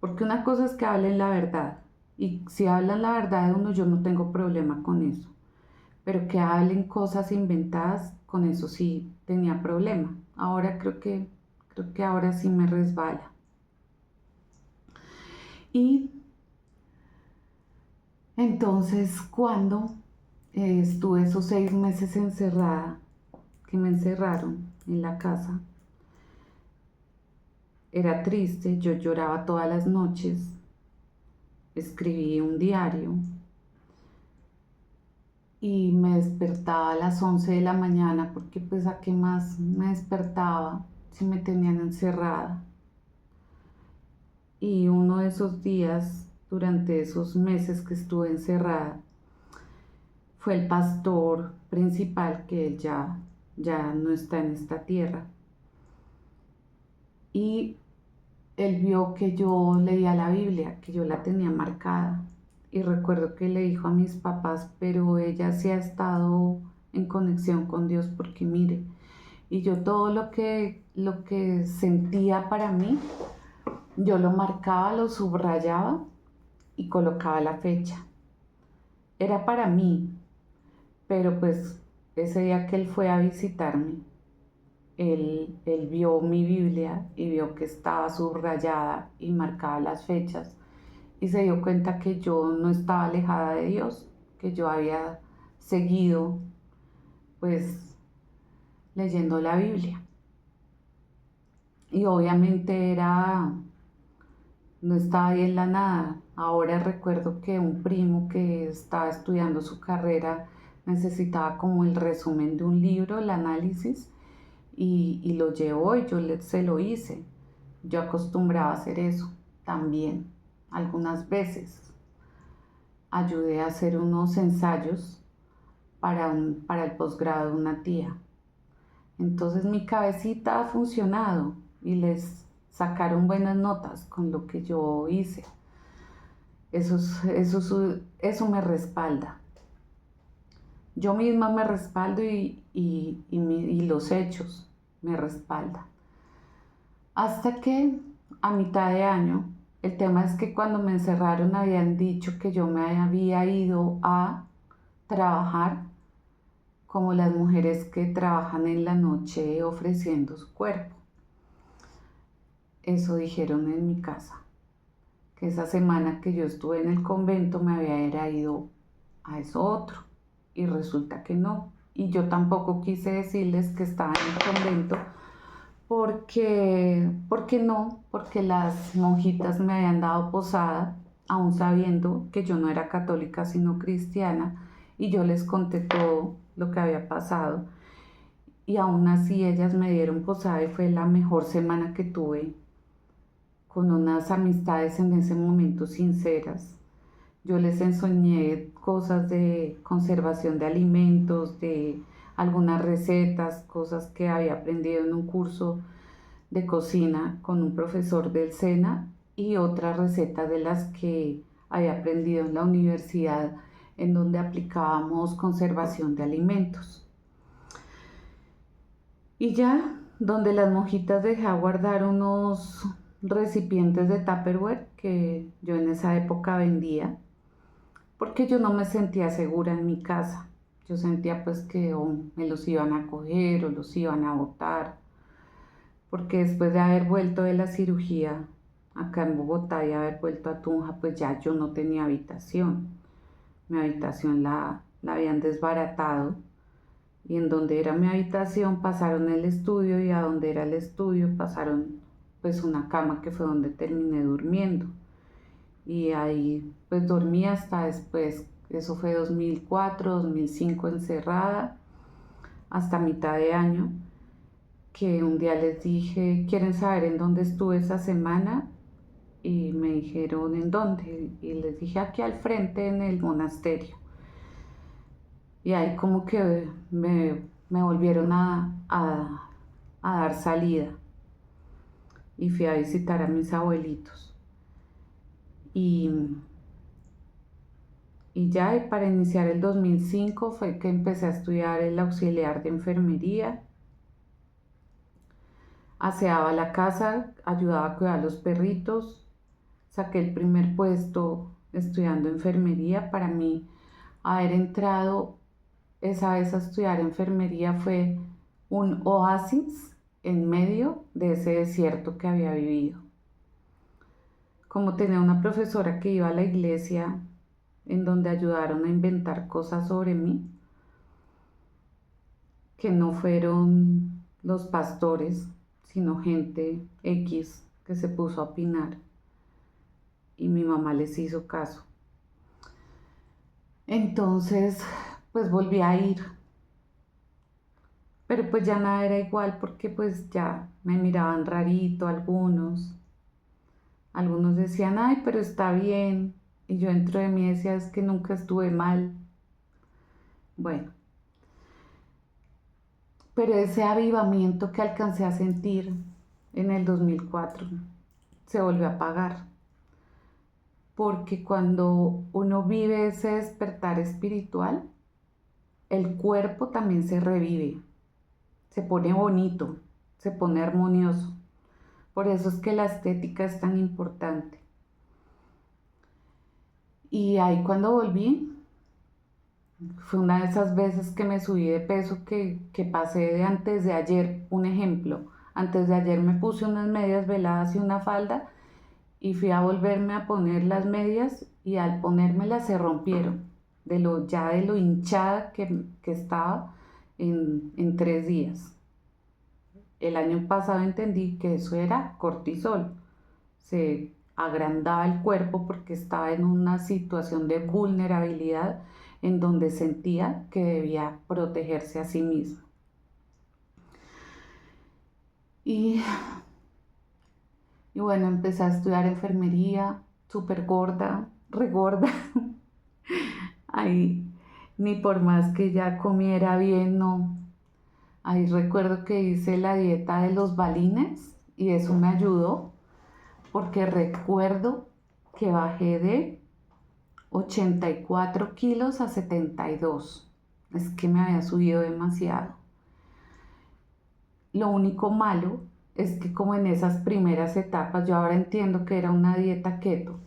porque una cosa es que hablen la verdad y si hablan la verdad de uno yo no tengo problema con eso, pero que hablen cosas inventadas, con eso sí tenía problema. Ahora creo que ahora sí me resbala. Y entonces cuando estuve esos 6 meses encerrada, que me encerraron en la casa, era triste, yo lloraba todas las noches, escribí un diario y me despertaba a las 11 de la mañana porque pues a qué más me despertaba si me tenían encerrada. Y uno de esos días, durante esos meses que estuve encerrada, fue el pastor principal, que él ya no está en esta tierra. Y él vio que yo leía la Biblia, que yo la tenía marcada. Y recuerdo que le dijo a mis papás, pero ella sí ha estado en conexión con Dios porque mire, y yo todo lo que sentía para mí, yo lo marcaba, lo subrayaba y colocaba la fecha. Era para mí, pero pues ese día que él fue a visitarme, él vio mi Biblia y vio que estaba subrayada y marcaba las fechas y se dio cuenta que yo no estaba alejada de Dios, que yo había seguido pues leyendo la Biblia. Y obviamente no estaba ahí en la nada. Ahora recuerdo que un primo que estaba estudiando su carrera necesitaba como el resumen de un libro, el análisis, y lo llevó y se lo hice. Yo acostumbraba a hacer eso también. Algunas veces ayudé a hacer unos ensayos para el posgrado de una tía. Entonces mi cabecita ha funcionado y les sacaron buenas notas con lo que yo hice. Eso me respalda. Yo misma me respaldo y los hechos me respaldan. Hasta que a mitad de año, el tema es que cuando me encerraron habían dicho que yo me había ido a trabajar como las mujeres que trabajan en la noche ofreciendo su cuerpo. Eso dijeron en mi casa, que esa semana que yo estuve en el convento me había ido a eso otro, y resulta que no. Y yo tampoco quise decirles que estaba en el convento porque las monjitas me habían dado posada, aún sabiendo que yo no era católica sino cristiana, y yo les conté todo lo que había pasado, y aún así ellas me dieron posada y fue la mejor semana que tuve, con unas amistades en ese momento sinceras. Yo les enseñé cosas de conservación de alimentos, de algunas recetas, cosas que había aprendido en un curso de cocina con un profesor del SENA, y otras recetas de las que había aprendido en la universidad, en donde aplicábamos conservación de alimentos. Y ya, donde las monjitas dejé guardar unos recipientes de Tupperware que yo en esa época vendía, porque yo no me sentía segura en mi casa. Yo sentía pues que me los iban a coger o los iban a botar, porque después de haber vuelto de la cirugía acá en Bogotá y haber vuelto a Tunja, pues ya yo no tenía habitación. Mi habitación la habían desbaratado, y en donde era mi habitación pasaron el estudio, y a donde era el estudio pasaron pues una cama, que fue donde terminé durmiendo. Y ahí pues dormí hasta después, eso fue 2004, 2005 encerrada, hasta mitad de año, que un día les dije, ¿quieren saber en dónde estuve esa semana? Y me dijeron, ¿en dónde? Y les dije, aquí al frente en el monasterio. Y ahí como que me volvieron a dar salida, y fui a visitar a mis abuelitos. Y, y ya, y para iniciar el 2005 fue que empecé a estudiar el auxiliar de enfermería. Aseaba la casa, ayudaba a cuidar a los perritos, saqué el primer puesto estudiando enfermería. Para mí, haber entrado esa vez a estudiar enfermería fue un oasis en medio de ese desierto que había vivido. Como tenía una profesora que iba a la iglesia, en donde ayudaron a inventar cosas sobre mí, que no fueron los pastores, sino gente X que se puso a opinar, y mi mamá les hizo caso. Entonces, pues volví a ir, pero pues ya nada era igual, porque pues ya me miraban rarito algunos decían, ay, pero está bien, y yo dentro de mí decía, es que nunca estuve mal. Bueno, pero ese avivamiento que alcancé a sentir en el 2004 se volvió a apagar, porque cuando uno vive ese despertar espiritual, el cuerpo también se revive, se pone bonito, se pone armonioso. Por eso es que la estética es tan importante. Y ahí cuando volví, fue una de esas veces que me subí de peso, que pasé de antes de ayer. Un ejemplo, antes de ayer me puse unas medias veladas y una falda, y fui a volverme a poner las medias, y al ponérmelas se rompieron, de lo hinchada que estaba. en 3 días. El año pasado entendí que eso era cortisol. Se agrandaba el cuerpo porque estaba en una situación de vulnerabilidad en donde sentía que debía protegerse a sí mismo. Y, y bueno, empecé a estudiar enfermería, súper gorda, regorda. Ahí, ni por más que ya comiera bien, no. Ahí recuerdo que hice la dieta de los balines y eso me ayudó porque recuerdo que bajé de 84 kilos a 72. Es que me había subido demasiado. Lo único malo es que como en esas primeras etapas, yo ahora entiendo que era una dieta keto,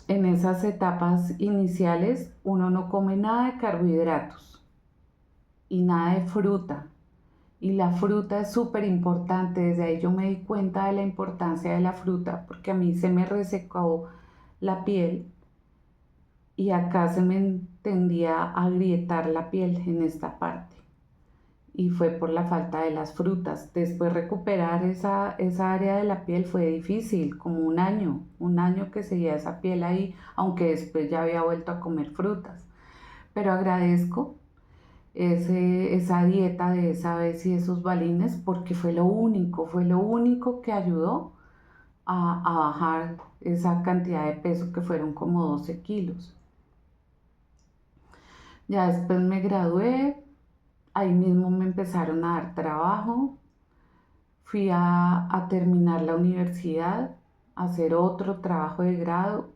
en esas etapas iniciales uno no come nada de carbohidratos y nada de fruta. Y la fruta es súper importante, desde ahí yo me di cuenta de la importancia de la fruta, porque a mí se me resecó la piel y acá se me tendía a agrietar la piel en esta parte. Y fue por la falta de las frutas. Después recuperar esa área de la piel fue difícil, como un año que seguía esa piel ahí, aunque después ya había vuelto a comer frutas. Pero agradezco esa dieta de esa vez y esos balines porque fue lo único que ayudó a bajar esa cantidad de peso que fueron como 12 kilos. Ya después me gradué, ahí mismo me empezaron a dar trabajo, fui a terminar la universidad, a hacer otro trabajo de grado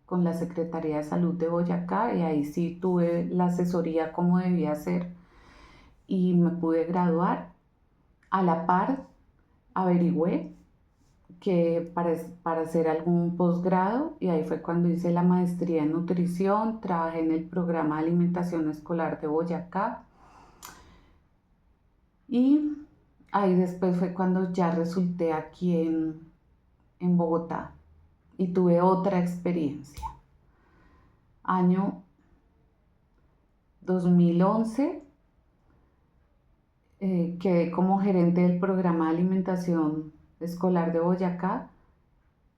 con la Secretaría de Salud de Boyacá y ahí sí tuve la asesoría como debía ser y me pude graduar. A la par averigüé que para hacer algún posgrado y ahí fue cuando hice la maestría en nutrición, trabajé en el programa de alimentación escolar de Boyacá y ahí después fue cuando ya resulté aquí en Bogotá y tuve otra experiencia. Año 2011 quedé como gerente del programa de alimentación escolar de Boyacá,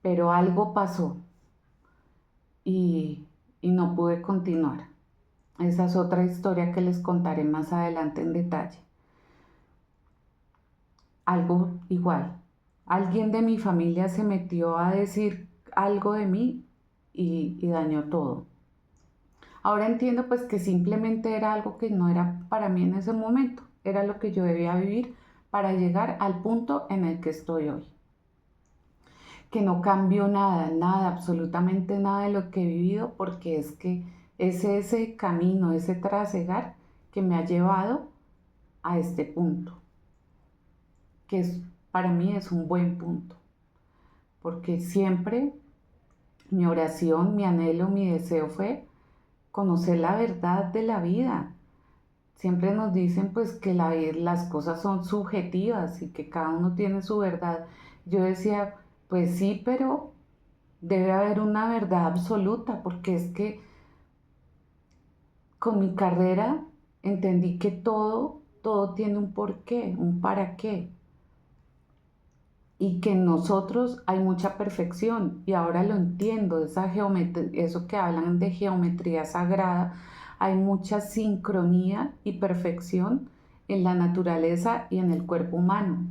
pero algo pasó y, y no pude continuar. Esa es otra historia que les contaré más adelante en detalle. Algo igual. Alguien de mi familia se metió a decir algo de mí y dañó todo. Ahora entiendo pues que simplemente era algo que no era para mí en ese momento. Era lo que yo debía vivir para llegar al punto en el que estoy hoy. Que no cambió nada, nada, absolutamente nada de lo que he vivido, porque es que es ese camino, ese trasegar que me ha llevado a este punto, que para mí es un buen punto, porque siempre mi oración, mi anhelo, mi deseo fue conocer la verdad de la vida. Siempre nos dicen pues que las cosas son subjetivas y que cada uno tiene su verdad. Yo decía, pues sí, pero debe haber una verdad absoluta, porque es que con mi carrera entendí que todo tiene un porqué, un para qué. Y que en nosotros hay mucha perfección. Y ahora lo entiendo, esa geometría, eso que hablan de geometría sagrada, hay mucha sincronía y perfección en la naturaleza y en el cuerpo humano.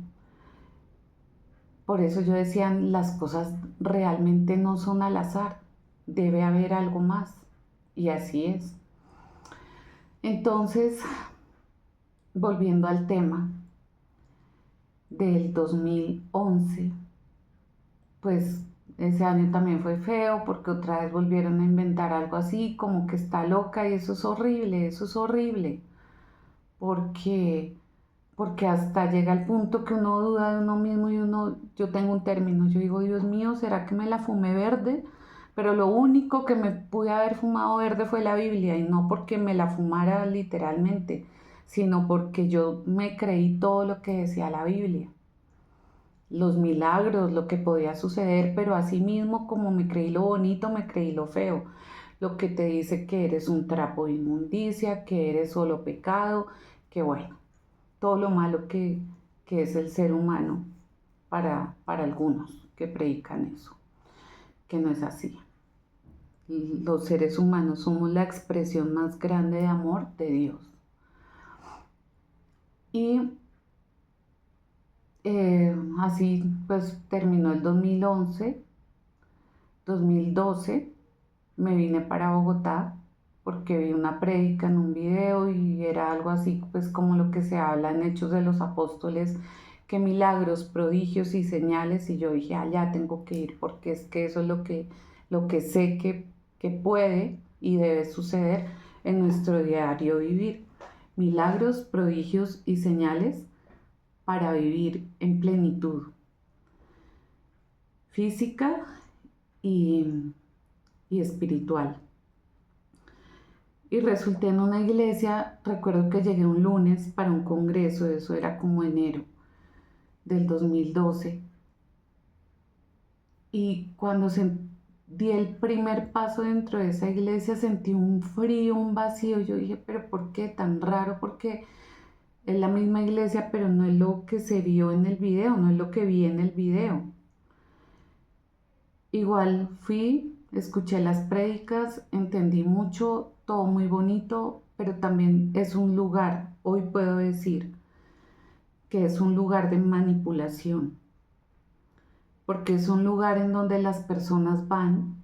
Por eso yo decía, las cosas realmente no son al azar, debe haber algo más. Y así es. Entonces, volviendo al tema del 2011, pues ese año también fue feo porque otra vez volvieron a inventar algo así, como que está loca y eso es horrible, porque, porque hasta llega el punto que uno duda de uno mismo y yo tengo un término, yo digo, Dios mío, ¿será que me la fumé verde? Pero lo único que me pude haber fumado verde fue la Biblia y no porque me la fumara literalmente, sino porque yo me creí todo lo que decía la Biblia, los milagros, lo que podía suceder, pero asimismo como me creí lo bonito, me creí lo feo, lo que te dice que eres un trapo de inmundicia, que eres solo pecado, bueno, todo lo malo que es el ser humano para algunos que predican eso, que no es así. Los seres humanos somos la expresión más grande de amor de Dios. Y así pues terminó el 2012, me vine para Bogotá porque vi una prédica en un video y era algo así pues como lo que se habla en Hechos de los Apóstoles, que milagros, prodigios y señales, y yo dije, ya tengo que ir porque es que eso es lo que sé que puede y debe suceder en nuestro diario vivir. Milagros, prodigios y señales para vivir en plenitud física y espiritual. Y resulté en una iglesia, recuerdo que llegué un lunes para un congreso, eso era como enero del 2012. Y cuando di el primer paso dentro de esa iglesia, sentí un frío, un vacío. Yo dije, pero ¿por qué tan raro? Porque es la misma iglesia, pero no es lo que se vio en el video, no es lo que vi en el video. Igual fui, escuché las prédicas, entendí mucho, todo muy bonito, pero también es un lugar, hoy puedo decir, que es un lugar de manipulación, porque es un lugar en donde las personas van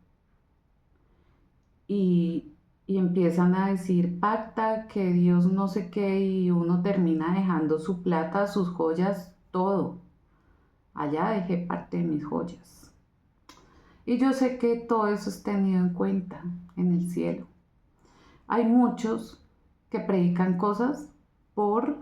y, y empiezan a decir pacta, que Dios no sé qué, y uno termina dejando su plata, sus joyas, todo. Allá dejé parte de mis joyas. Y yo sé que todo eso es tenido en cuenta en el cielo. Hay muchos que predican cosas por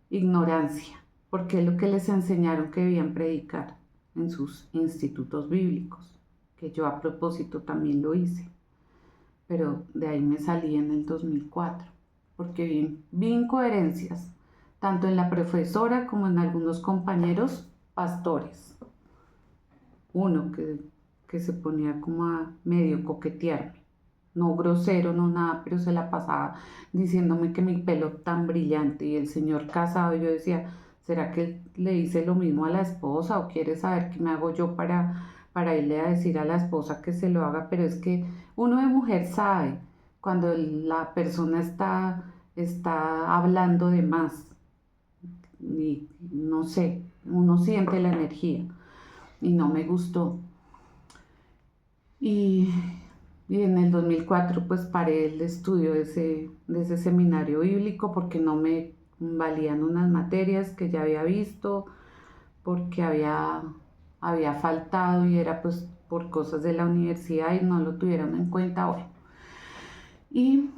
ignorancia, porque es lo que les enseñaron que debían predicar en sus institutos bíblicos, que yo a propósito también lo hice, pero de ahí me salí en el 2004, porque vi incoherencias, tanto en la profesora como en algunos compañeros pastores. Uno que se ponía como a medio coquetearme, no grosero, no nada, pero se la pasaba diciéndome que mi pelo tan brillante y el señor casado, yo decía, ¿será que le hice lo mismo a la esposa o quiere saber qué me hago yo para irle a decir a la esposa que se lo haga? Pero es que uno de mujer sabe cuando la persona está hablando de más y no sé, uno siente la energía y no me gustó. Y, y en el 2004 pues paré el estudio de ese seminario bíblico porque no me valían unas materias que ya había visto, porque había faltado y era pues por cosas de la universidad y no lo tuvieron en cuenta. Bueno, y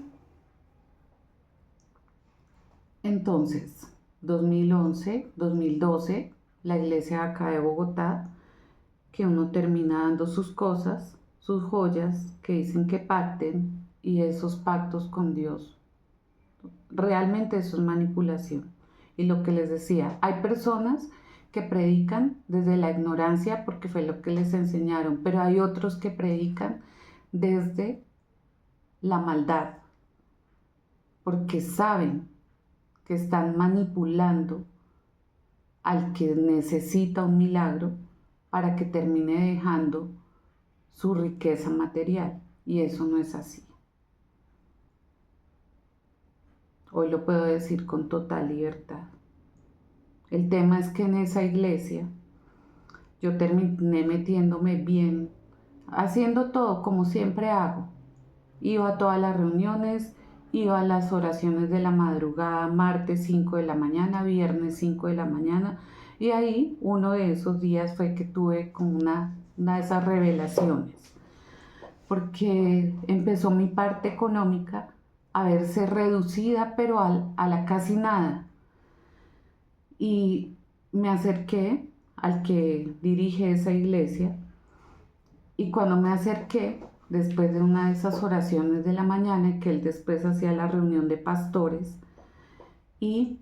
entonces 2011, 2012, la iglesia acá de Bogotá, que uno termina dando sus cosas, sus joyas, que dicen que pacten, y esos pactos con Dios. Realmente eso es manipulación. Y lo que les decía, hay personas que predican desde la ignorancia porque fue lo que les enseñaron, pero hay otros que predican desde la maldad, porque saben que están manipulando al que necesita un milagro para que termine dejando su riqueza material. Y eso no es así. Hoy lo puedo decir con total libertad. El tema es que en esa iglesia yo terminé metiéndome bien, haciendo todo como siempre hago. Iba a todas las reuniones, iba a las oraciones de la madrugada, martes 5 de la mañana, viernes 5 de la mañana, y ahí uno de esos días fue que tuve como una de esas revelaciones, porque empezó mi parte económica a verse reducida, pero a la casi nada. Y me acerqué al que dirige esa iglesia, y cuando me acerqué, después de una de esas oraciones de la mañana, que él después hacía la reunión de pastores, y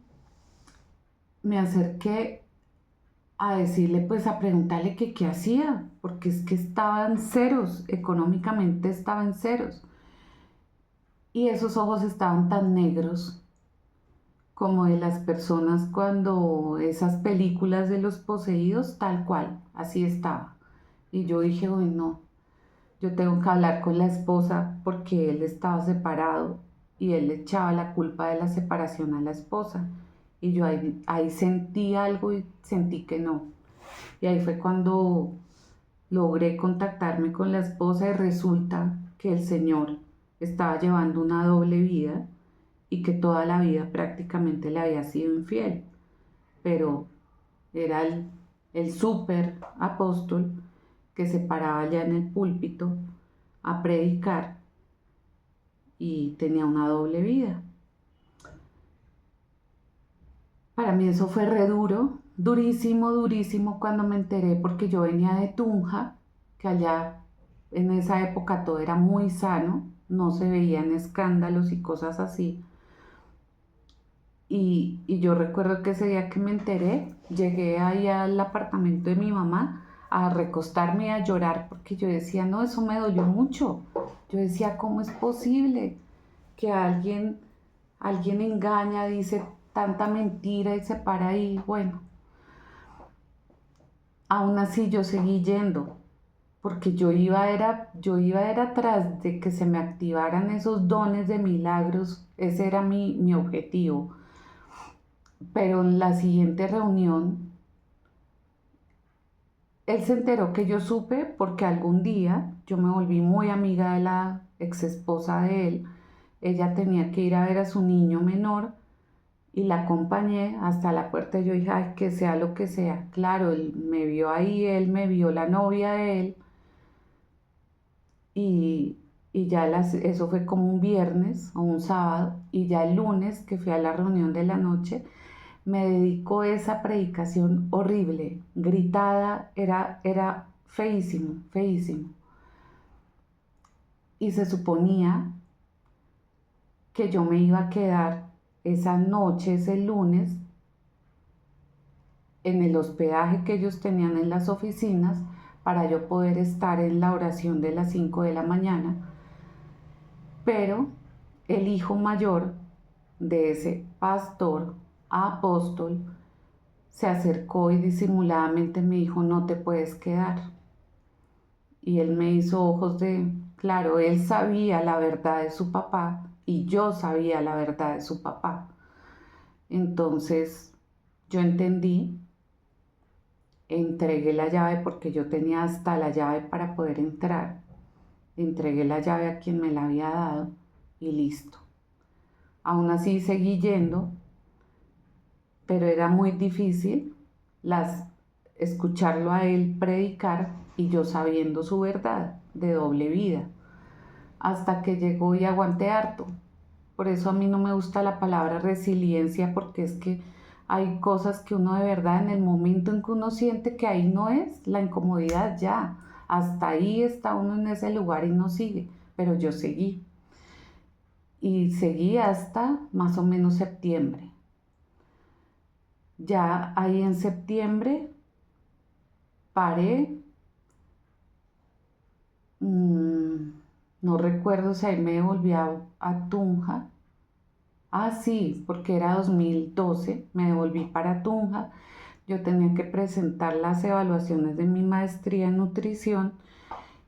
me acerqué a decirle, pues a preguntarle que qué hacía, porque es que estaba en ceros, económicamente estaba en ceros. Y esos ojos estaban tan negros como de las personas cuando esas películas de los poseídos, tal cual, así estaba. Y yo dije, uy, no, yo tengo que hablar con la esposa porque él estaba separado y él le echaba la culpa de la separación a la esposa. Y yo ahí sentí algo y sentí que no. Y ahí fue cuando logré contactarme con la esposa y resulta que el señor estaba llevando una doble vida y que toda la vida prácticamente le había sido infiel, pero era el súper apóstol que se paraba allá en el púlpito a predicar y tenía una doble vida. Para mí eso fue re duro, durísimo, durísimo cuando me enteré porque yo venía de Tunja, que allá en esa época todo era muy sano, no se veían escándalos y cosas así. Y yo recuerdo que ese día que me enteré, llegué ahí al apartamento de mi mamá a recostarme y a llorar porque yo decía, no, eso me dolió mucho. Yo decía, ¿cómo es posible que alguien engaña, dice tanta mentira y se para ahí? Bueno, aún así yo seguí yendo porque yo iba era tras de que se me activaran esos dones de milagros, ese era mi objetivo. Pero en la siguiente reunión, él se enteró que yo supe porque algún día yo me volví muy amiga de la ex esposa de él. Ella tenía que ir a ver a su niño menor y la acompañé hasta la puerta. Y yo dije, ay, que sea lo que sea. Claro, él me vio ahí, él me vio la novia de él y, y ya eso fue como un viernes o un sábado y ya el lunes que fui a la reunión de la noche me dedicó esa predicación horrible, gritada, era feísimo, feísimo. Y se suponía que yo me iba a quedar esa noche, ese lunes, en el hospedaje que ellos tenían en las oficinas para yo poder estar en la oración de las 5 de la mañana. Pero el hijo mayor de ese pastor, apóstol, se acercó y disimuladamente me dijo, no te puedes quedar. Y él me hizo ojos claro, él sabía la verdad de su papá y yo sabía la verdad de su papá. Entonces yo entendí, entregué la llave porque yo tenía hasta la llave para poder entrar. Entregué la llave a quien me la había dado y listo. Aún así seguí yendo, pero era muy difícil escucharlo a él predicar y yo sabiendo su verdad de doble vida, hasta que llegó y aguanté harto. Por eso a mí no me gusta la palabra resiliencia, porque es que hay cosas que uno de verdad en el momento en que uno siente que ahí no es, la incomodidad ya, hasta ahí está uno en ese lugar y no sigue, pero yo seguí. Y seguí hasta más o menos septiembre. Ya ahí en septiembre paré, mm, no recuerdo si ahí me volví a Tunja. Ah, sí, porque era 2012, me devolví para Tunja. Yo tenía que presentar las evaluaciones de mi maestría en nutrición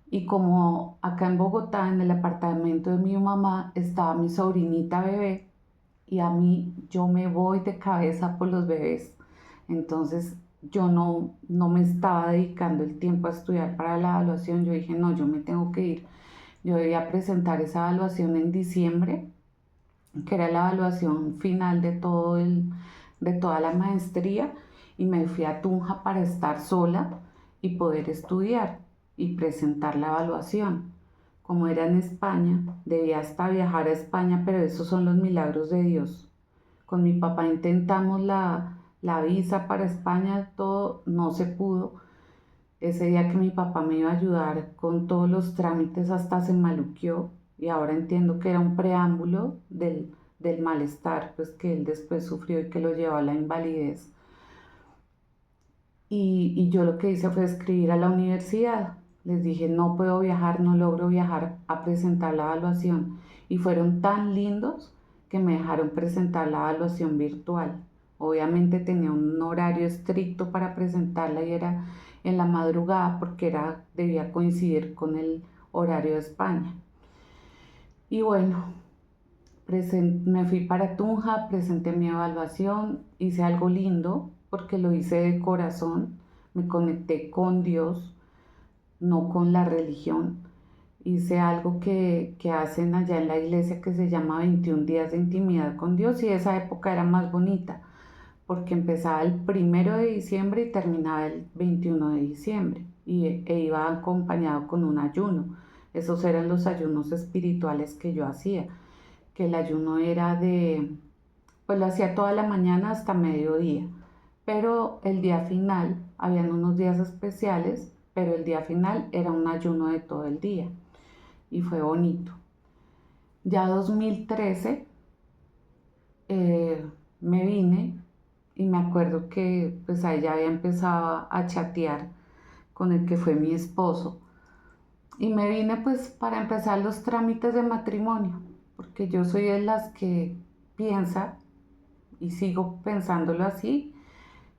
y como acá en Bogotá, en el apartamento de mi mamá, estaba mi sobrinita bebé y a mí yo me voy de cabeza por los bebés. Entonces yo no me estaba dedicando el tiempo a estudiar para la evaluación. Yo dije, no, yo me tengo que ir. Yo debía presentar esa evaluación en diciembre, que era la evaluación final de toda la maestría, y me fui a Tunja para estar sola y poder estudiar y presentar la evaluación. Como era en España, debía hasta viajar a España, pero esos son los milagros de Dios. Con mi papá intentamos la visa para España, todo no se pudo. Ese día que mi papá me iba a ayudar con todos los trámites hasta se maluqueó y ahora entiendo que era un preámbulo del malestar pues que él después sufrió y que lo llevó a la invalidez. Y yo lo que hice fue escribir a la universidad. Les dije, no puedo viajar, no logro viajar a presentar la evaluación. Y fueron tan lindos que me dejaron presentar la evaluación virtual. Obviamente tenía un horario estricto para presentarla y era en la madrugada porque debía coincidir con el horario de España. Y bueno, me fui para Tunja, presenté mi evaluación, hice algo lindo porque lo hice de corazón, me conecté con Dios, no con la religión. Hice algo que hacen allá en la iglesia que se llama 21 días de intimidad con Dios, y esa época era más bonita porque empezaba el 1 de diciembre y terminaba el 21 de diciembre e iba acompañado con un ayuno. Esos eran los ayunos espirituales que yo hacía, que el ayuno era pues lo hacía toda la mañana hasta mediodía, pero el día final, habían unos días especiales, pero el día final era un ayuno de todo el día y fue bonito. Ya 2013 me vine y me acuerdo que pues ahí ya había empezado a chatear con el que fue mi esposo y me vine pues para empezar los trámites de matrimonio, porque yo soy de las que piensa, y sigo pensándolo así,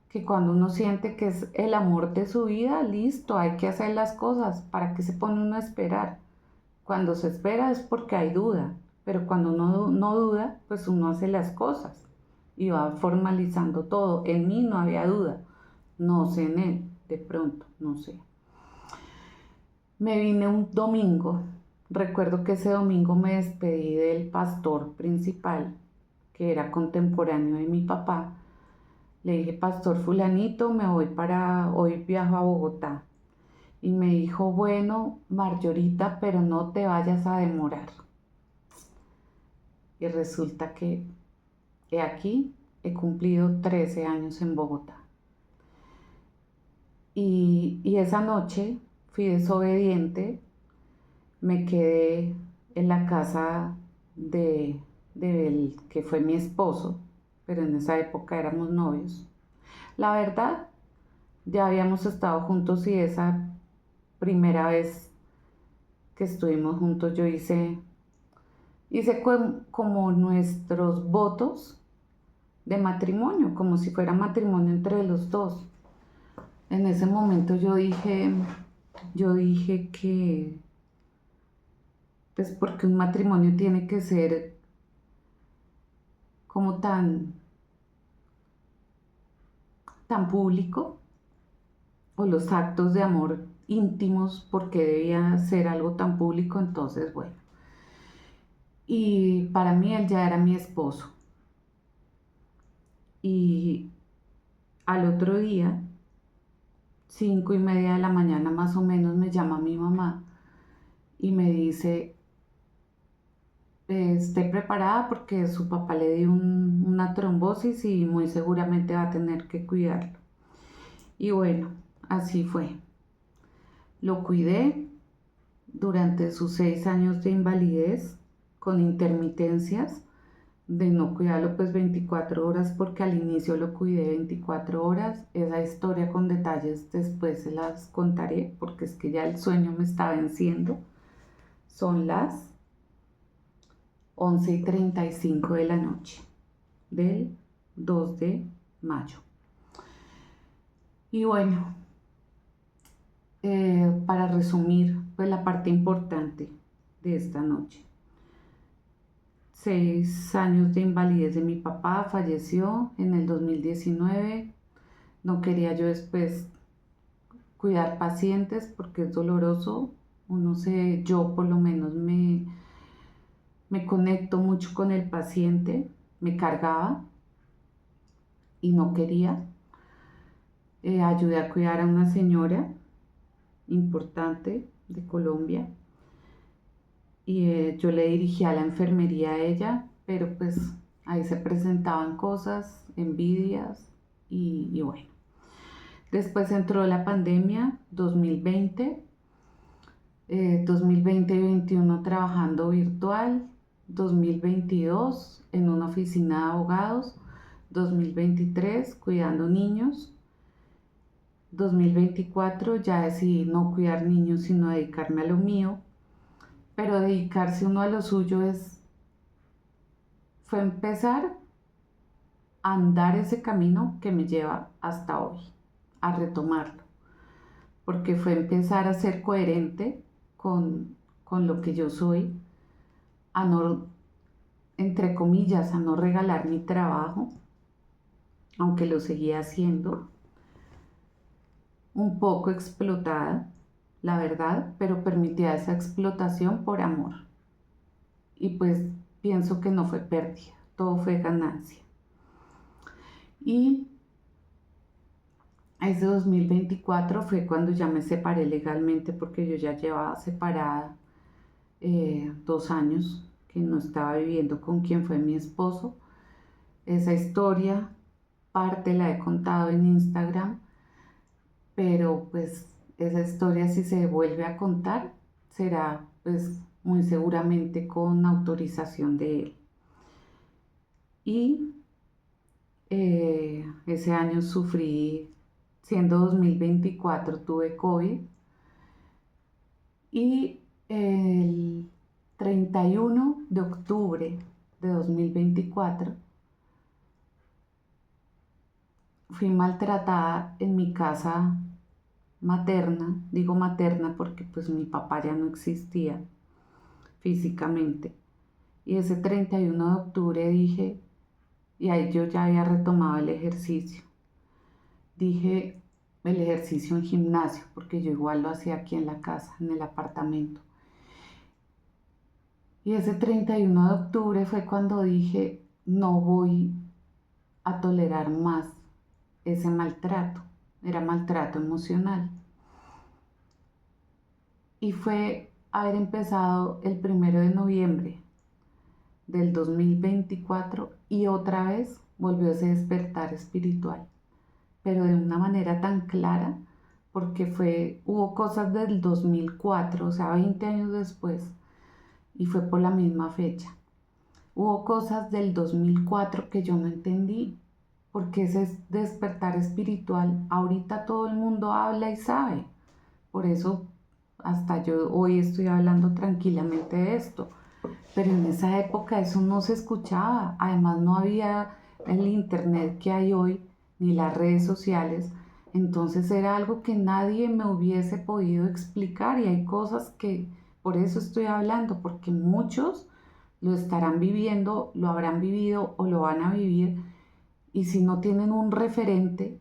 que cuando uno siente que es el amor de su vida, listo, hay que hacer las cosas. ¿Para qué se pone uno a esperar? Cuando se espera es porque hay duda, pero cuando uno no duda, pues uno hace las cosas y va formalizando todo. En mí no había duda, no sé en él, de pronto, no sé. Me vine un domingo, recuerdo que ese domingo me despedí del pastor principal, que era contemporáneo de mi papá. Le dije, pastor fulanito, hoy viajo a Bogotá. Y me dijo, bueno, Margarita, pero no te vayas a demorar. Y resulta que he cumplido 13 años en Bogotá. Y esa noche fui desobediente, me quedé en la casa del que fue mi esposo, pero en esa época éramos novios. La verdad, ya habíamos estado juntos y esa primera vez que estuvimos juntos yo hice como nuestros votos de matrimonio, como si fuera matrimonio entre los dos. En ese momento yo dije que, pues porque un matrimonio tiene que ser como tan público, o los actos de amor íntimos, porque debía ser algo tan público. Entonces, bueno, y para mí él ya era mi esposo. Y al otro día, 5:30 de la mañana más o menos, me llama mi mamá y me dice, esté preparada porque su papá le dio una trombosis y muy seguramente va a tener que cuidarlo. Y bueno, así fue. Lo cuidé durante sus 6 años de invalidez, con intermitencias de no cuidarlo pues 24 horas, porque al inicio lo cuidé 24 horas. Esa historia con detalles después se las contaré, porque es que ya el sueño me está venciendo. Son las 11:35 de la noche del 2 de mayo. Y bueno, para resumir pues la parte importante de esta noche: 6 años de invalidez de mi papá, falleció en el 2019. No quería yo después cuidar pacientes porque es doloroso. Yo por lo menos me conecto mucho con el paciente, me cargaba y no quería. Ayudé a cuidar a una señora importante de Colombia y yo le dirigía la enfermería a ella, pero pues ahí se presentaban cosas, envidias y bueno. Después entró la pandemia, 2020 y 2021 trabajando virtual, 2022 en una oficina de abogados, 2023 cuidando niños, 2024 ya decidí no cuidar niños sino dedicarme a lo mío, pero dedicarse uno a lo suyo es fue empezar a andar ese camino que me lleva hasta hoy, a retomarlo, porque fue empezar a ser coherente con lo que yo soy, a no, entre comillas, a no regalar mi trabajo, aunque lo seguía haciendo, un poco explotada, la verdad, pero permitía esa explotación por amor. Y pues pienso que no fue pérdida, todo fue ganancia. Y ese 2024 fue cuando ya me separé legalmente, porque yo ya llevaba separada 2 años que no estaba viviendo con quien fue mi esposo. Esa historia, parte la he contado en Instagram, pero pues esa historia, si se vuelve a contar, será pues muy seguramente con autorización de él. Y ese año sufrí, siendo 2024, tuve COVID, y el 31 de octubre de 2024 fui maltratada en mi casa materna. Digo materna porque pues mi papá ya no existía físicamente. Y ese 31 de octubre dije, y ahí yo ya había retomado el ejercicio, dije el ejercicio en gimnasio, porque yo igual lo hacía aquí en la casa, en el apartamento. Y ese 31 de octubre fue cuando dije, no voy a tolerar más ese maltrato. Era maltrato emocional. Y fue haber empezado el 1 de noviembre del 2024 y otra vez volvió ese despertar espiritual, pero de una manera tan clara, porque hubo cosas del 2004, o sea, 20 años después, y fue por la misma fecha. Hubo cosas del 2004 que yo no entendí, porque ese despertar espiritual ahorita todo el mundo habla y sabe. Por eso hasta yo hoy estoy hablando tranquilamente de esto. Pero en esa época eso no se escuchaba. Además no había el internet que hay hoy, ni las redes sociales. Entonces era algo que nadie me hubiese podido explicar, y hay cosas que por eso estoy hablando, porque muchos lo estarán viviendo, lo habrán vivido o lo van a vivir, y si no tienen un referente,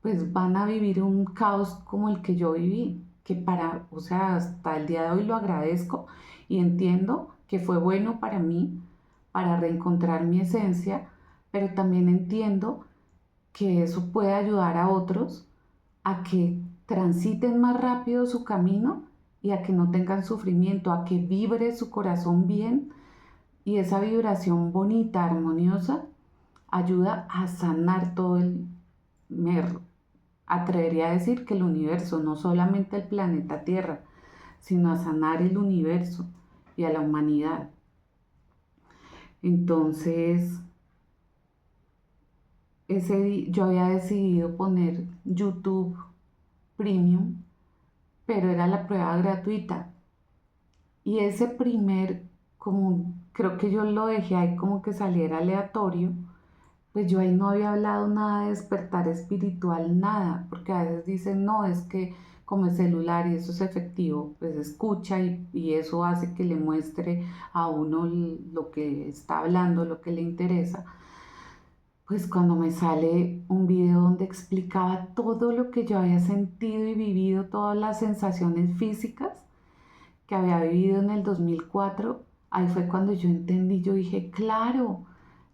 pues van a vivir un caos como el que yo viví, que o sea, hasta el día de hoy lo agradezco y entiendo que fue bueno para mí, para reencontrar mi esencia, pero también entiendo que eso puede ayudar a otros a que transiten más rápido su camino y a que no tengan sufrimiento, a que vibre su corazón bien, y esa vibración bonita, armoniosa, ayuda a sanar todo me atrevería a decir que el universo, no solamente el planeta Tierra, sino a sanar el universo y a la humanidad. Entonces, yo había decidido poner YouTube Premium, pero era la prueba gratuita. Y ese como creo que yo lo dejé ahí como que saliera aleatorio, pues yo ahí no había hablado nada de despertar espiritual, nada, porque a veces dicen, no, es que como es celular y eso es efectivo, pues escucha y eso hace que le muestre a uno lo que está hablando, lo que le interesa. Pues cuando me sale un video donde explicaba todo lo que yo había sentido y vivido, todas las sensaciones físicas que había vivido en el 2004, ahí fue cuando yo entendí, yo dije, claro,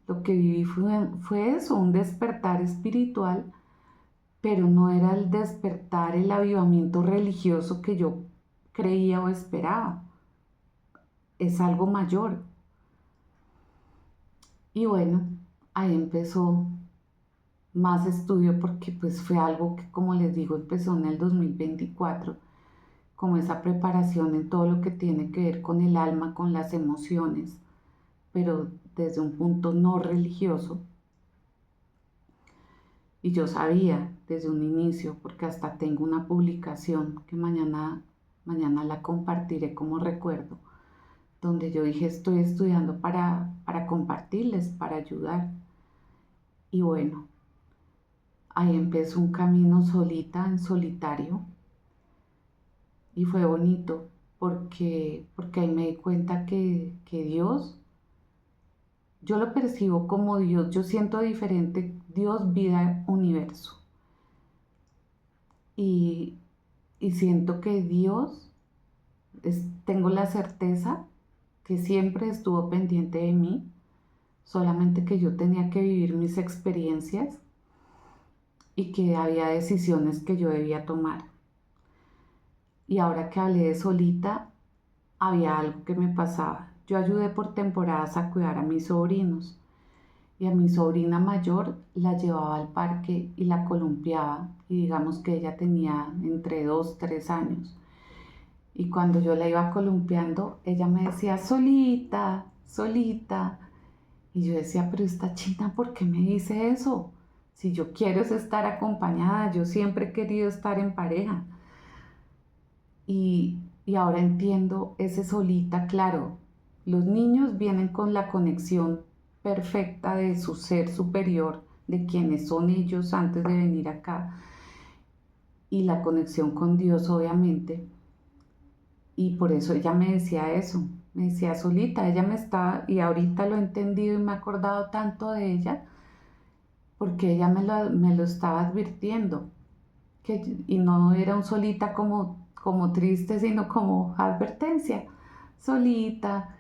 lo que viví fue eso, un despertar espiritual, pero no era el despertar, el avivamiento religioso que yo creía o esperaba. Es algo mayor. Y bueno, ahí empezó más estudio, porque pues fue algo que, como les digo, empezó en el 2024, como esa preparación en todo lo que tiene que ver con el alma, con las emociones, pero desde un punto no religioso. Y yo sabía desde un inicio, porque hasta tengo una publicación que mañana la compartiré como recuerdo, donde yo dije, estoy estudiando para compartirles, para ayudar. Y bueno, ahí empezó un camino solita, en solitario, y fue bonito porque ahí me di cuenta que Dios, yo lo percibo como Dios, yo siento diferente Dios, vida, universo. Y, y siento que Dios, tengo la certeza que siempre estuvo pendiente de mí, solamente que yo tenía que vivir mis experiencias y que había decisiones que yo debía tomar. Y ahora que hablé de solita, había algo que me pasaba. Yo ayudé por temporadas a cuidar a mis sobrinos y a mi sobrina mayor la llevaba al parque y la columpiaba, y digamos que ella tenía entre 2, 3 años. Y cuando yo la iba columpiando, ella me decía, solita, solita. Y yo decía, pero esta china, ¿por qué me dice eso? Si yo quiero es estar acompañada, yo siempre he querido estar en pareja. Y ahora entiendo ese solita, claro. Los niños vienen con la conexión perfecta de su ser superior, de quienes son ellos antes de venir acá, y la conexión con Dios, obviamente. Y por eso ella me decía eso, me decía solita, ella me está, y ahorita lo he entendido y me he acordado tanto de ella, porque ella me lo estaba advirtiendo, y no era un solita como triste, sino como advertencia, solita,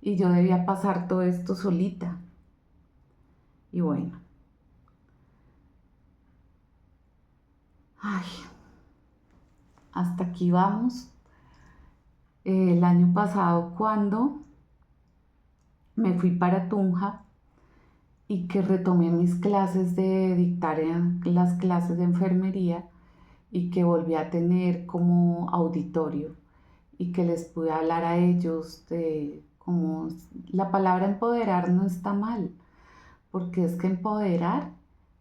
y yo debía pasar todo esto solita. Y bueno, ay, hasta aquí vamos. El año pasado, cuando me fui para Tunja y que retomé mis clases de dictar en las clases de enfermería, y que volví a tener como auditorio y que les pude hablar a ellos de cómo la palabra empoderar no está mal, porque es que empoderar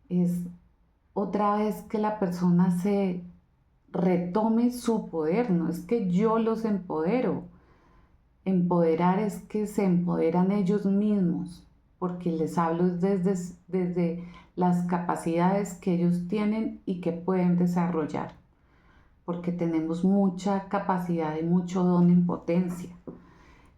es otra vez que la persona se retome su poder, no es que yo los empodero. Empoderar es que se empoderan ellos mismos, porque les hablo desde las capacidades que ellos tienen y que pueden desarrollar, porque tenemos mucha capacidad y mucho don en potencia,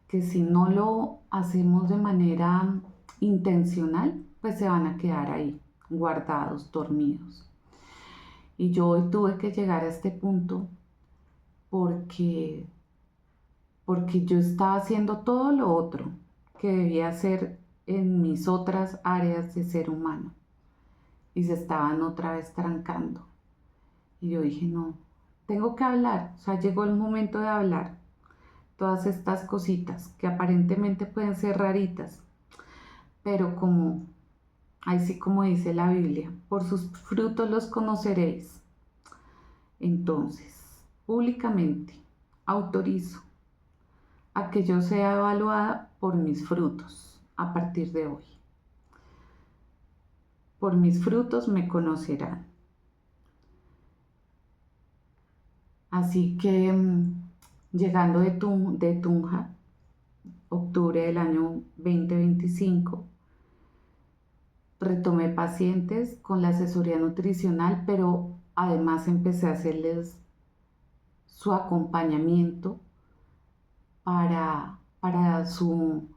que si no lo hacemos de manera intencional, pues se van a quedar ahí, guardados, dormidos. Y yo hoy tuve que llegar a este punto porque yo estaba haciendo todo lo otro que debía hacer en mis otras áreas de ser humano, y se estaban otra vez trancando. Y yo dije, no, tengo que hablar, o sea, llegó el momento de hablar. Todas estas cositas que aparentemente pueden ser raritas, pero como, así como dice la Biblia, por sus frutos los conoceréis. Entonces, públicamente, autorizo a que yo sea evaluada por mis frutos a partir de hoy. Por mis frutos me conocerán. Así que llegando de Tunja, octubre del año 2025, retomé pacientes con la asesoría nutricional, pero además empecé a hacerles su acompañamiento para su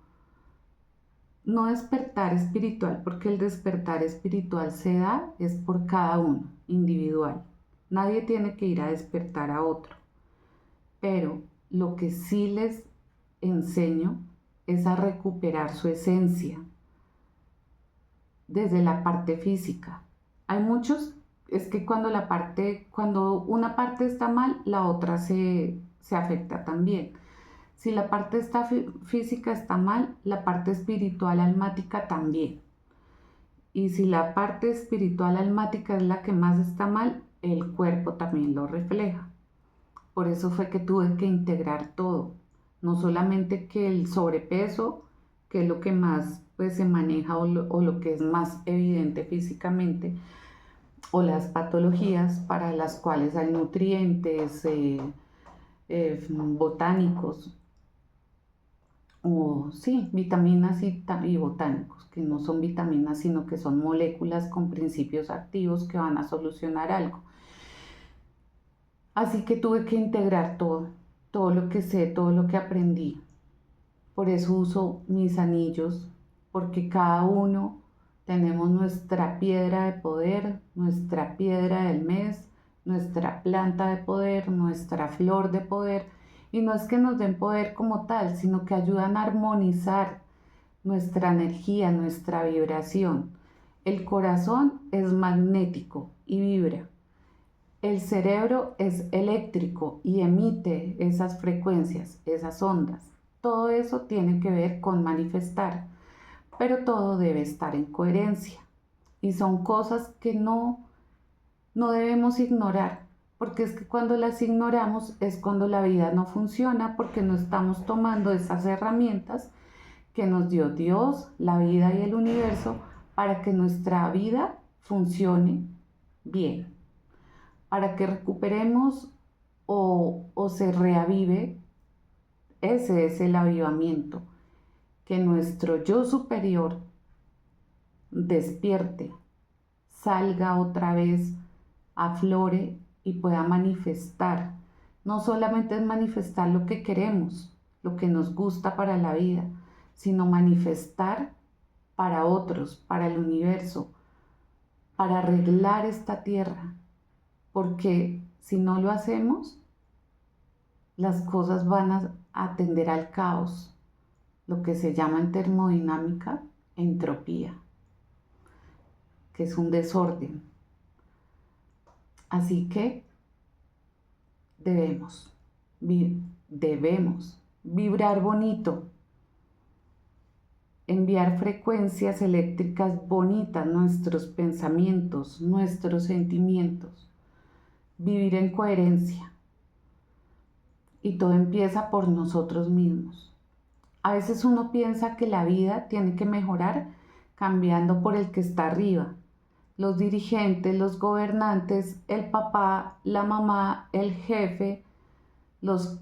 no despertar espiritual, porque el despertar espiritual se da es por cada uno, individual. Nadie tiene que ir a despertar a otro. Pero lo que sí les enseño es a recuperar su esencia desde la parte física. Hay muchos, es que cuando una parte está mal, la otra se afecta también. Si la parte física está mal, la parte espiritual almática también. Y si la parte espiritual almática es la que más está mal, el cuerpo también lo refleja. Por eso fue que tuve que integrar todo. No solamente que el sobrepeso, que es lo que más pues, se maneja o lo que es más evidente físicamente, o las patologías para las cuales hay nutrientes botánicos o sí, vitaminas y botánicos, que no son vitaminas, sino que son moléculas con principios activos que van a solucionar algo. Así que tuve que integrar todo, todo lo que sé, todo lo que aprendí. Por eso uso mis anillos, porque cada uno tenemos nuestra piedra de poder, nuestra piedra del mes, nuestra planta de poder, nuestra flor de poder. Y no es que nos den poder como tal, sino que ayudan a armonizar nuestra energía, nuestra vibración. El corazón es magnético y vibra. El cerebro es eléctrico y emite esas frecuencias, esas ondas. Todo eso tiene que ver con manifestar, pero todo debe estar en coherencia. Y son cosas que no debemos ignorar, porque es que cuando las ignoramos es cuando la vida no funciona, porque no estamos tomando esas herramientas que nos dio Dios, la vida y el universo para que nuestra vida funcione bien, para que recuperemos o se reavive. Ese es el avivamiento, que nuestro yo superior despierte, salga otra vez, aflore y pueda manifestar. No solamente es manifestar lo que queremos, lo que nos gusta para la vida, sino manifestar para otros, para el universo, para arreglar esta tierra. Porque si no lo hacemos, las cosas van a tender al caos, lo que se llama en termodinámica entropía, que es un desorden. Así que debemos, debemos vibrar bonito, enviar frecuencias eléctricas bonitas, nuestros pensamientos, nuestros sentimientos, vivir en coherencia. Y todo empieza por nosotros mismos. A veces uno piensa que la vida tiene que mejorar cambiando por el que está arriba. Los dirigentes, los gobernantes, el papá, la mamá, el jefe, los,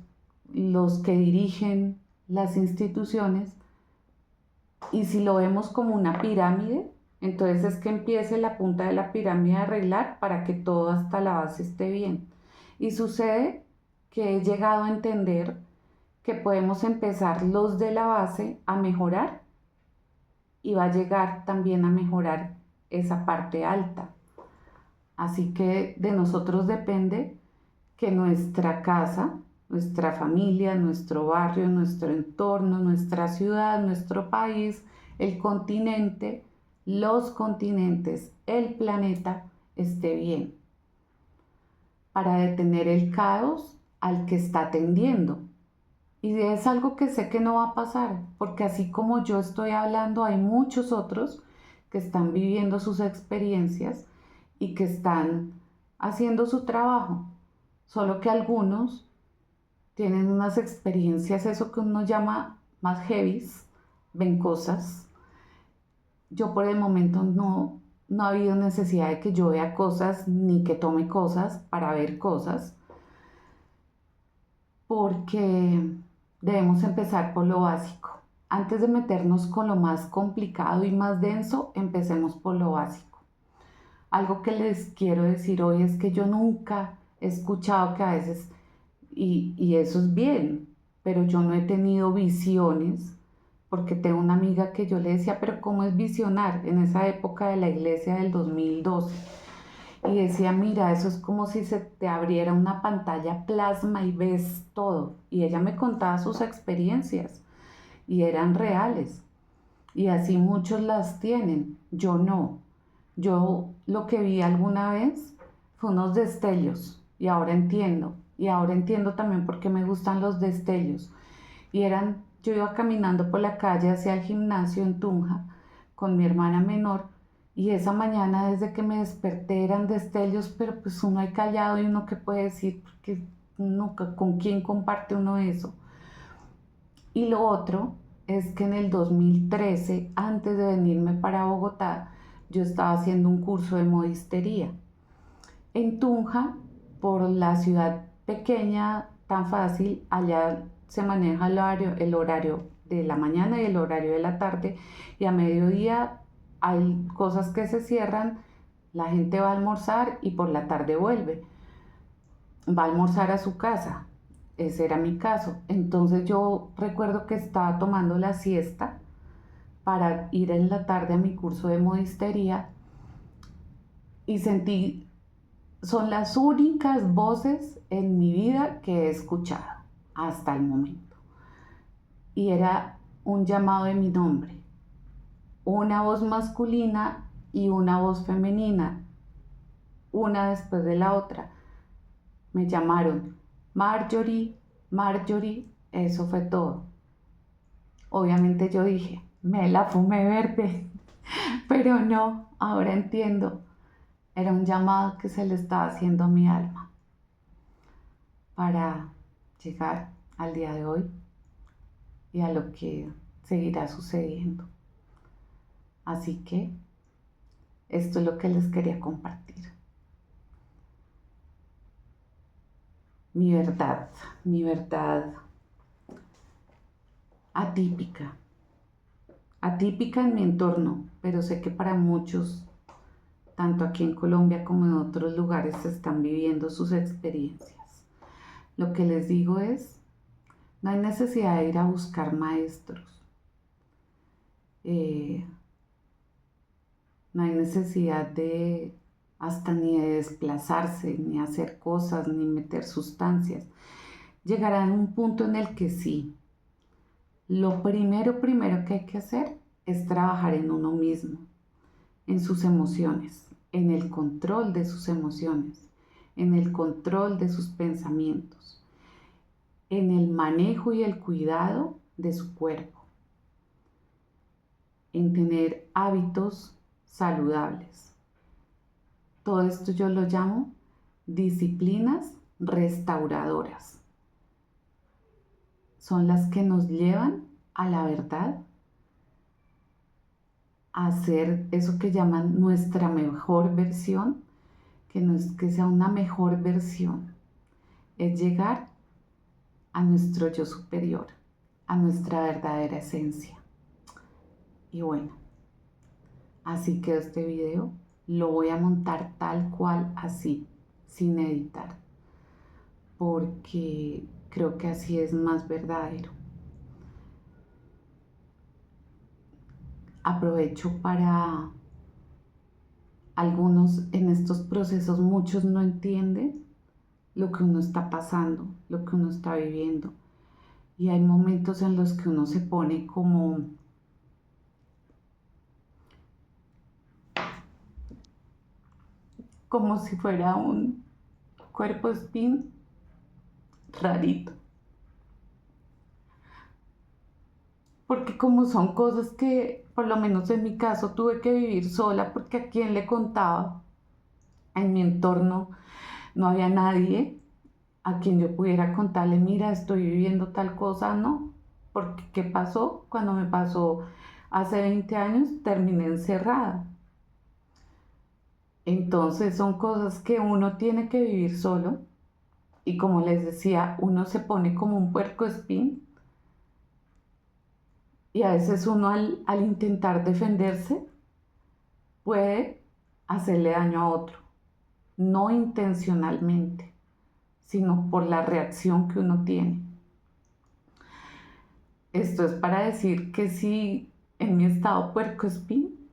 los que dirigen las instituciones. Y si lo vemos como una pirámide, entonces es que empiece la punta de la pirámide a arreglar para que todo hasta la base esté bien. Y sucede que he llegado a entender que podemos empezar los de la base a mejorar y va a llegar también a mejorar esa parte alta. Así que de nosotros depende que nuestra casa, nuestra familia, nuestro barrio, nuestro entorno, nuestra ciudad, nuestro país, el continente, los continentes, el planeta esté bien para detener el caos al que está tendiendo. Y es algo que sé que no va a pasar, porque así como yo estoy hablando, hay muchos otros que están viviendo sus experiencias y que están haciendo su trabajo. Solo que algunos tienen unas experiencias, eso que uno llama más heavies, ven cosas. Yo por el momento no ha habido necesidad de que yo vea cosas ni que tome cosas para ver cosas, porque debemos empezar por lo básico. Antes de meternos con lo más complicado y más denso, empecemos por lo básico. Algo que les quiero decir hoy es que yo nunca he escuchado que a veces, y eso es bien, pero yo no he tenido visiones, porque tengo una amiga que yo le decía, pero ¿cómo es visionar? En esa época de la iglesia del 2012. Y decía, mira, eso es como si se te abriera una pantalla plasma y ves todo. Y ella me contaba sus experiencias y eran reales. Y así muchos las tienen, yo no. Yo lo que vi alguna vez fue unos destellos y ahora entiendo. Y ahora entiendo también por qué me gustan los destellos. Y yo iba caminando por la calle hacia el gimnasio en Tunja con mi hermana menor y esa mañana desde que me desperté eran destellos, pero pues uno hay callado y uno qué puede decir, porque nunca, ¿con quién comparte uno eso? Y lo otro es que en el 2013, antes de venirme para Bogotá, yo estaba haciendo un curso de modistería. En Tunja, por la ciudad pequeña, tan fácil, allá se maneja el horario de la mañana y el horario de la tarde, y a mediodía hay cosas que se cierran, la gente va a almorzar y por la tarde vuelve, va a almorzar a su casa. Ese era mi caso. Entonces yo recuerdo que estaba tomando la siesta para ir en la tarde a mi curso de modistería y sentí, son las únicas voces en mi vida que he escuchado hasta el momento. Y era un llamado de mi nombre, una voz masculina y una voz femenina, una después de la otra. Me llamaron Marjorie, Marjorie, eso fue todo. Obviamente yo dije, me la fumé verde, pero no, ahora entiendo. Era un llamado que se le estaba haciendo a mi alma para llegar al día de hoy y a lo que seguirá sucediendo. Así que esto es lo que les quería compartir. Mi verdad atípica, atípica en mi entorno, pero sé que para muchos, tanto aquí en Colombia como en otros lugares, se están viviendo sus experiencias. Lo que les digo es, no hay necesidad de ir a buscar maestros. No hay necesidad de hasta ni de desplazarse, ni hacer cosas, ni meter sustancias. Llegará en un punto en el que sí. Lo primero que hay que hacer es trabajar en uno mismo, en sus emociones, en el control de sus emociones, en el control de sus pensamientos, en el manejo y el cuidado de su cuerpo, en tener hábitos saludables. Todo esto yo lo llamo disciplinas restauradoras. Son las que nos llevan a la verdad, a hacer eso que llaman nuestra mejor versión, que no es que sea una mejor versión, es llegar a nuestro yo superior, a nuestra verdadera esencia. Y bueno, así que este video lo voy a montar tal cual así, sin editar, porque creo que así es más verdadero. Aprovecho para algunos en estos procesos, muchos no entienden lo que uno está pasando, lo que uno está viviendo. Y hay momentos en los que uno se pone como si fuera un cuerpo spin rarito. Porque como son cosas que, por lo menos en mi caso, tuve que vivir sola, porque a quien le contaba, en mi entorno no había nadie a quien yo pudiera contarle, mira, estoy viviendo tal cosa, no, porque ¿qué pasó? Cuando me pasó hace 20 años, terminé encerrada. Entonces son cosas que uno tiene que vivir solo, y como les decía, uno se pone como un puercoespín, y a veces uno al intentar defenderse puede hacerle daño a otro, no intencionalmente, sino por la reacción que uno tiene. Esto es para decir que si en mi estado cuerpo espín,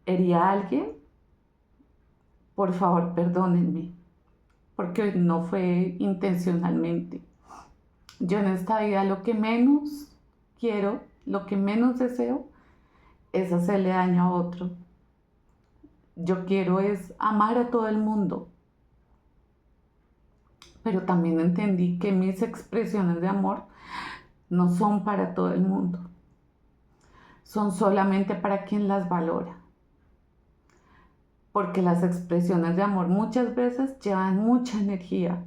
hería a alguien, por favor perdónenme, porque no fue intencionalmente. Yo en esta vida lo que menos quiero, lo que menos deseo es hacerle daño a otro. Yo quiero es amar a todo el mundo, pero también entendí que mis expresiones de amor no son para todo el mundo, son solamente para quien las valora, porque las expresiones de amor muchas veces llevan mucha energía,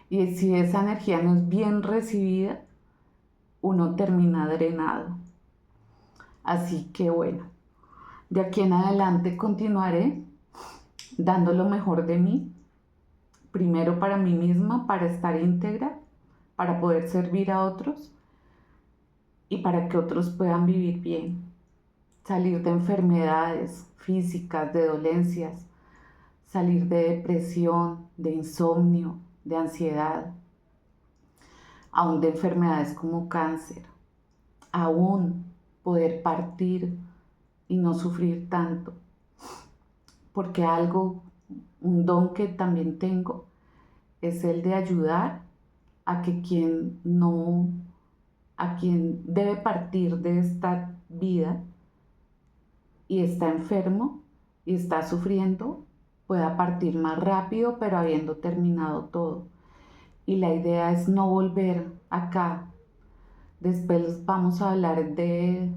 y si esa energía no es bien recibida, uno termina drenado. Así que bueno, de aquí en adelante continuaré dando lo mejor de mí, primero para mí misma, para estar íntegra, para poder servir a otros y para que otros puedan vivir bien, salir de enfermedades físicas, de dolencias, salir de depresión, de insomnio, de ansiedad, aún de enfermedades como cáncer, aún poder partir y no sufrir tanto, porque un don que también tengo es el de ayudar a que a quien debe partir de esta vida y está enfermo y está sufriendo, pueda partir más rápido, pero habiendo terminado todo. Y la idea es no volver acá. Después vamos a hablar de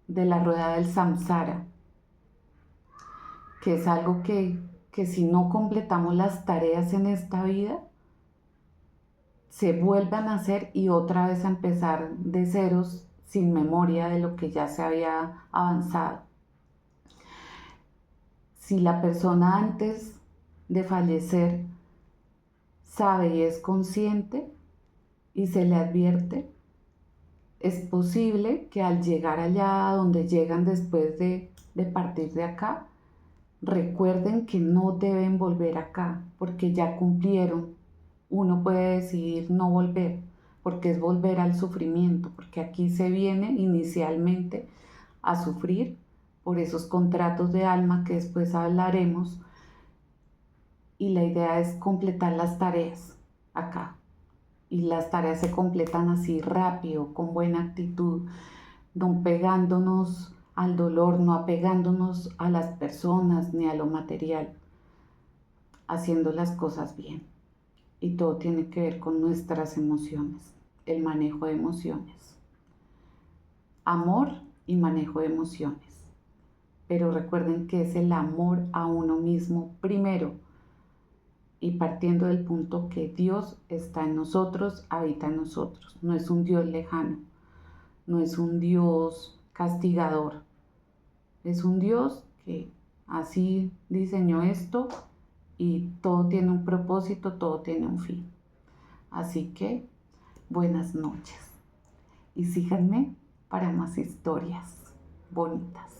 la rueda del samsara, que es algo que si no completamos las tareas en esta vida, se vuelvan a hacer y otra vez a empezar de ceros sin memoria de lo que ya se había avanzado. Si la persona antes de fallecer sabe y es consciente y se le advierte, es posible que al llegar allá donde llegan después de partir de acá, recuerden que no deben volver acá porque ya cumplieron. Uno puede decidir no volver porque es volver al sufrimiento, porque aquí se viene inicialmente a sufrir por esos contratos de alma que después hablaremos, y la idea es completar las tareas acá, y las tareas se completan así rápido, con buena actitud, no pegándonos al dolor, no apegándonos a las personas ni a lo material, haciendo las cosas bien. Y todo tiene que ver con nuestras emociones, el manejo de emociones, amor y manejo de emociones. Pero recuerden que es el amor a uno mismo primero, y partiendo del punto que Dios está en nosotros, habita en nosotros. No es un Dios lejano, no es un Dios castigador, es un Dios que así diseñó esto y todo tiene un propósito, todo tiene un fin. Así que buenas noches y síganme para más historias bonitas.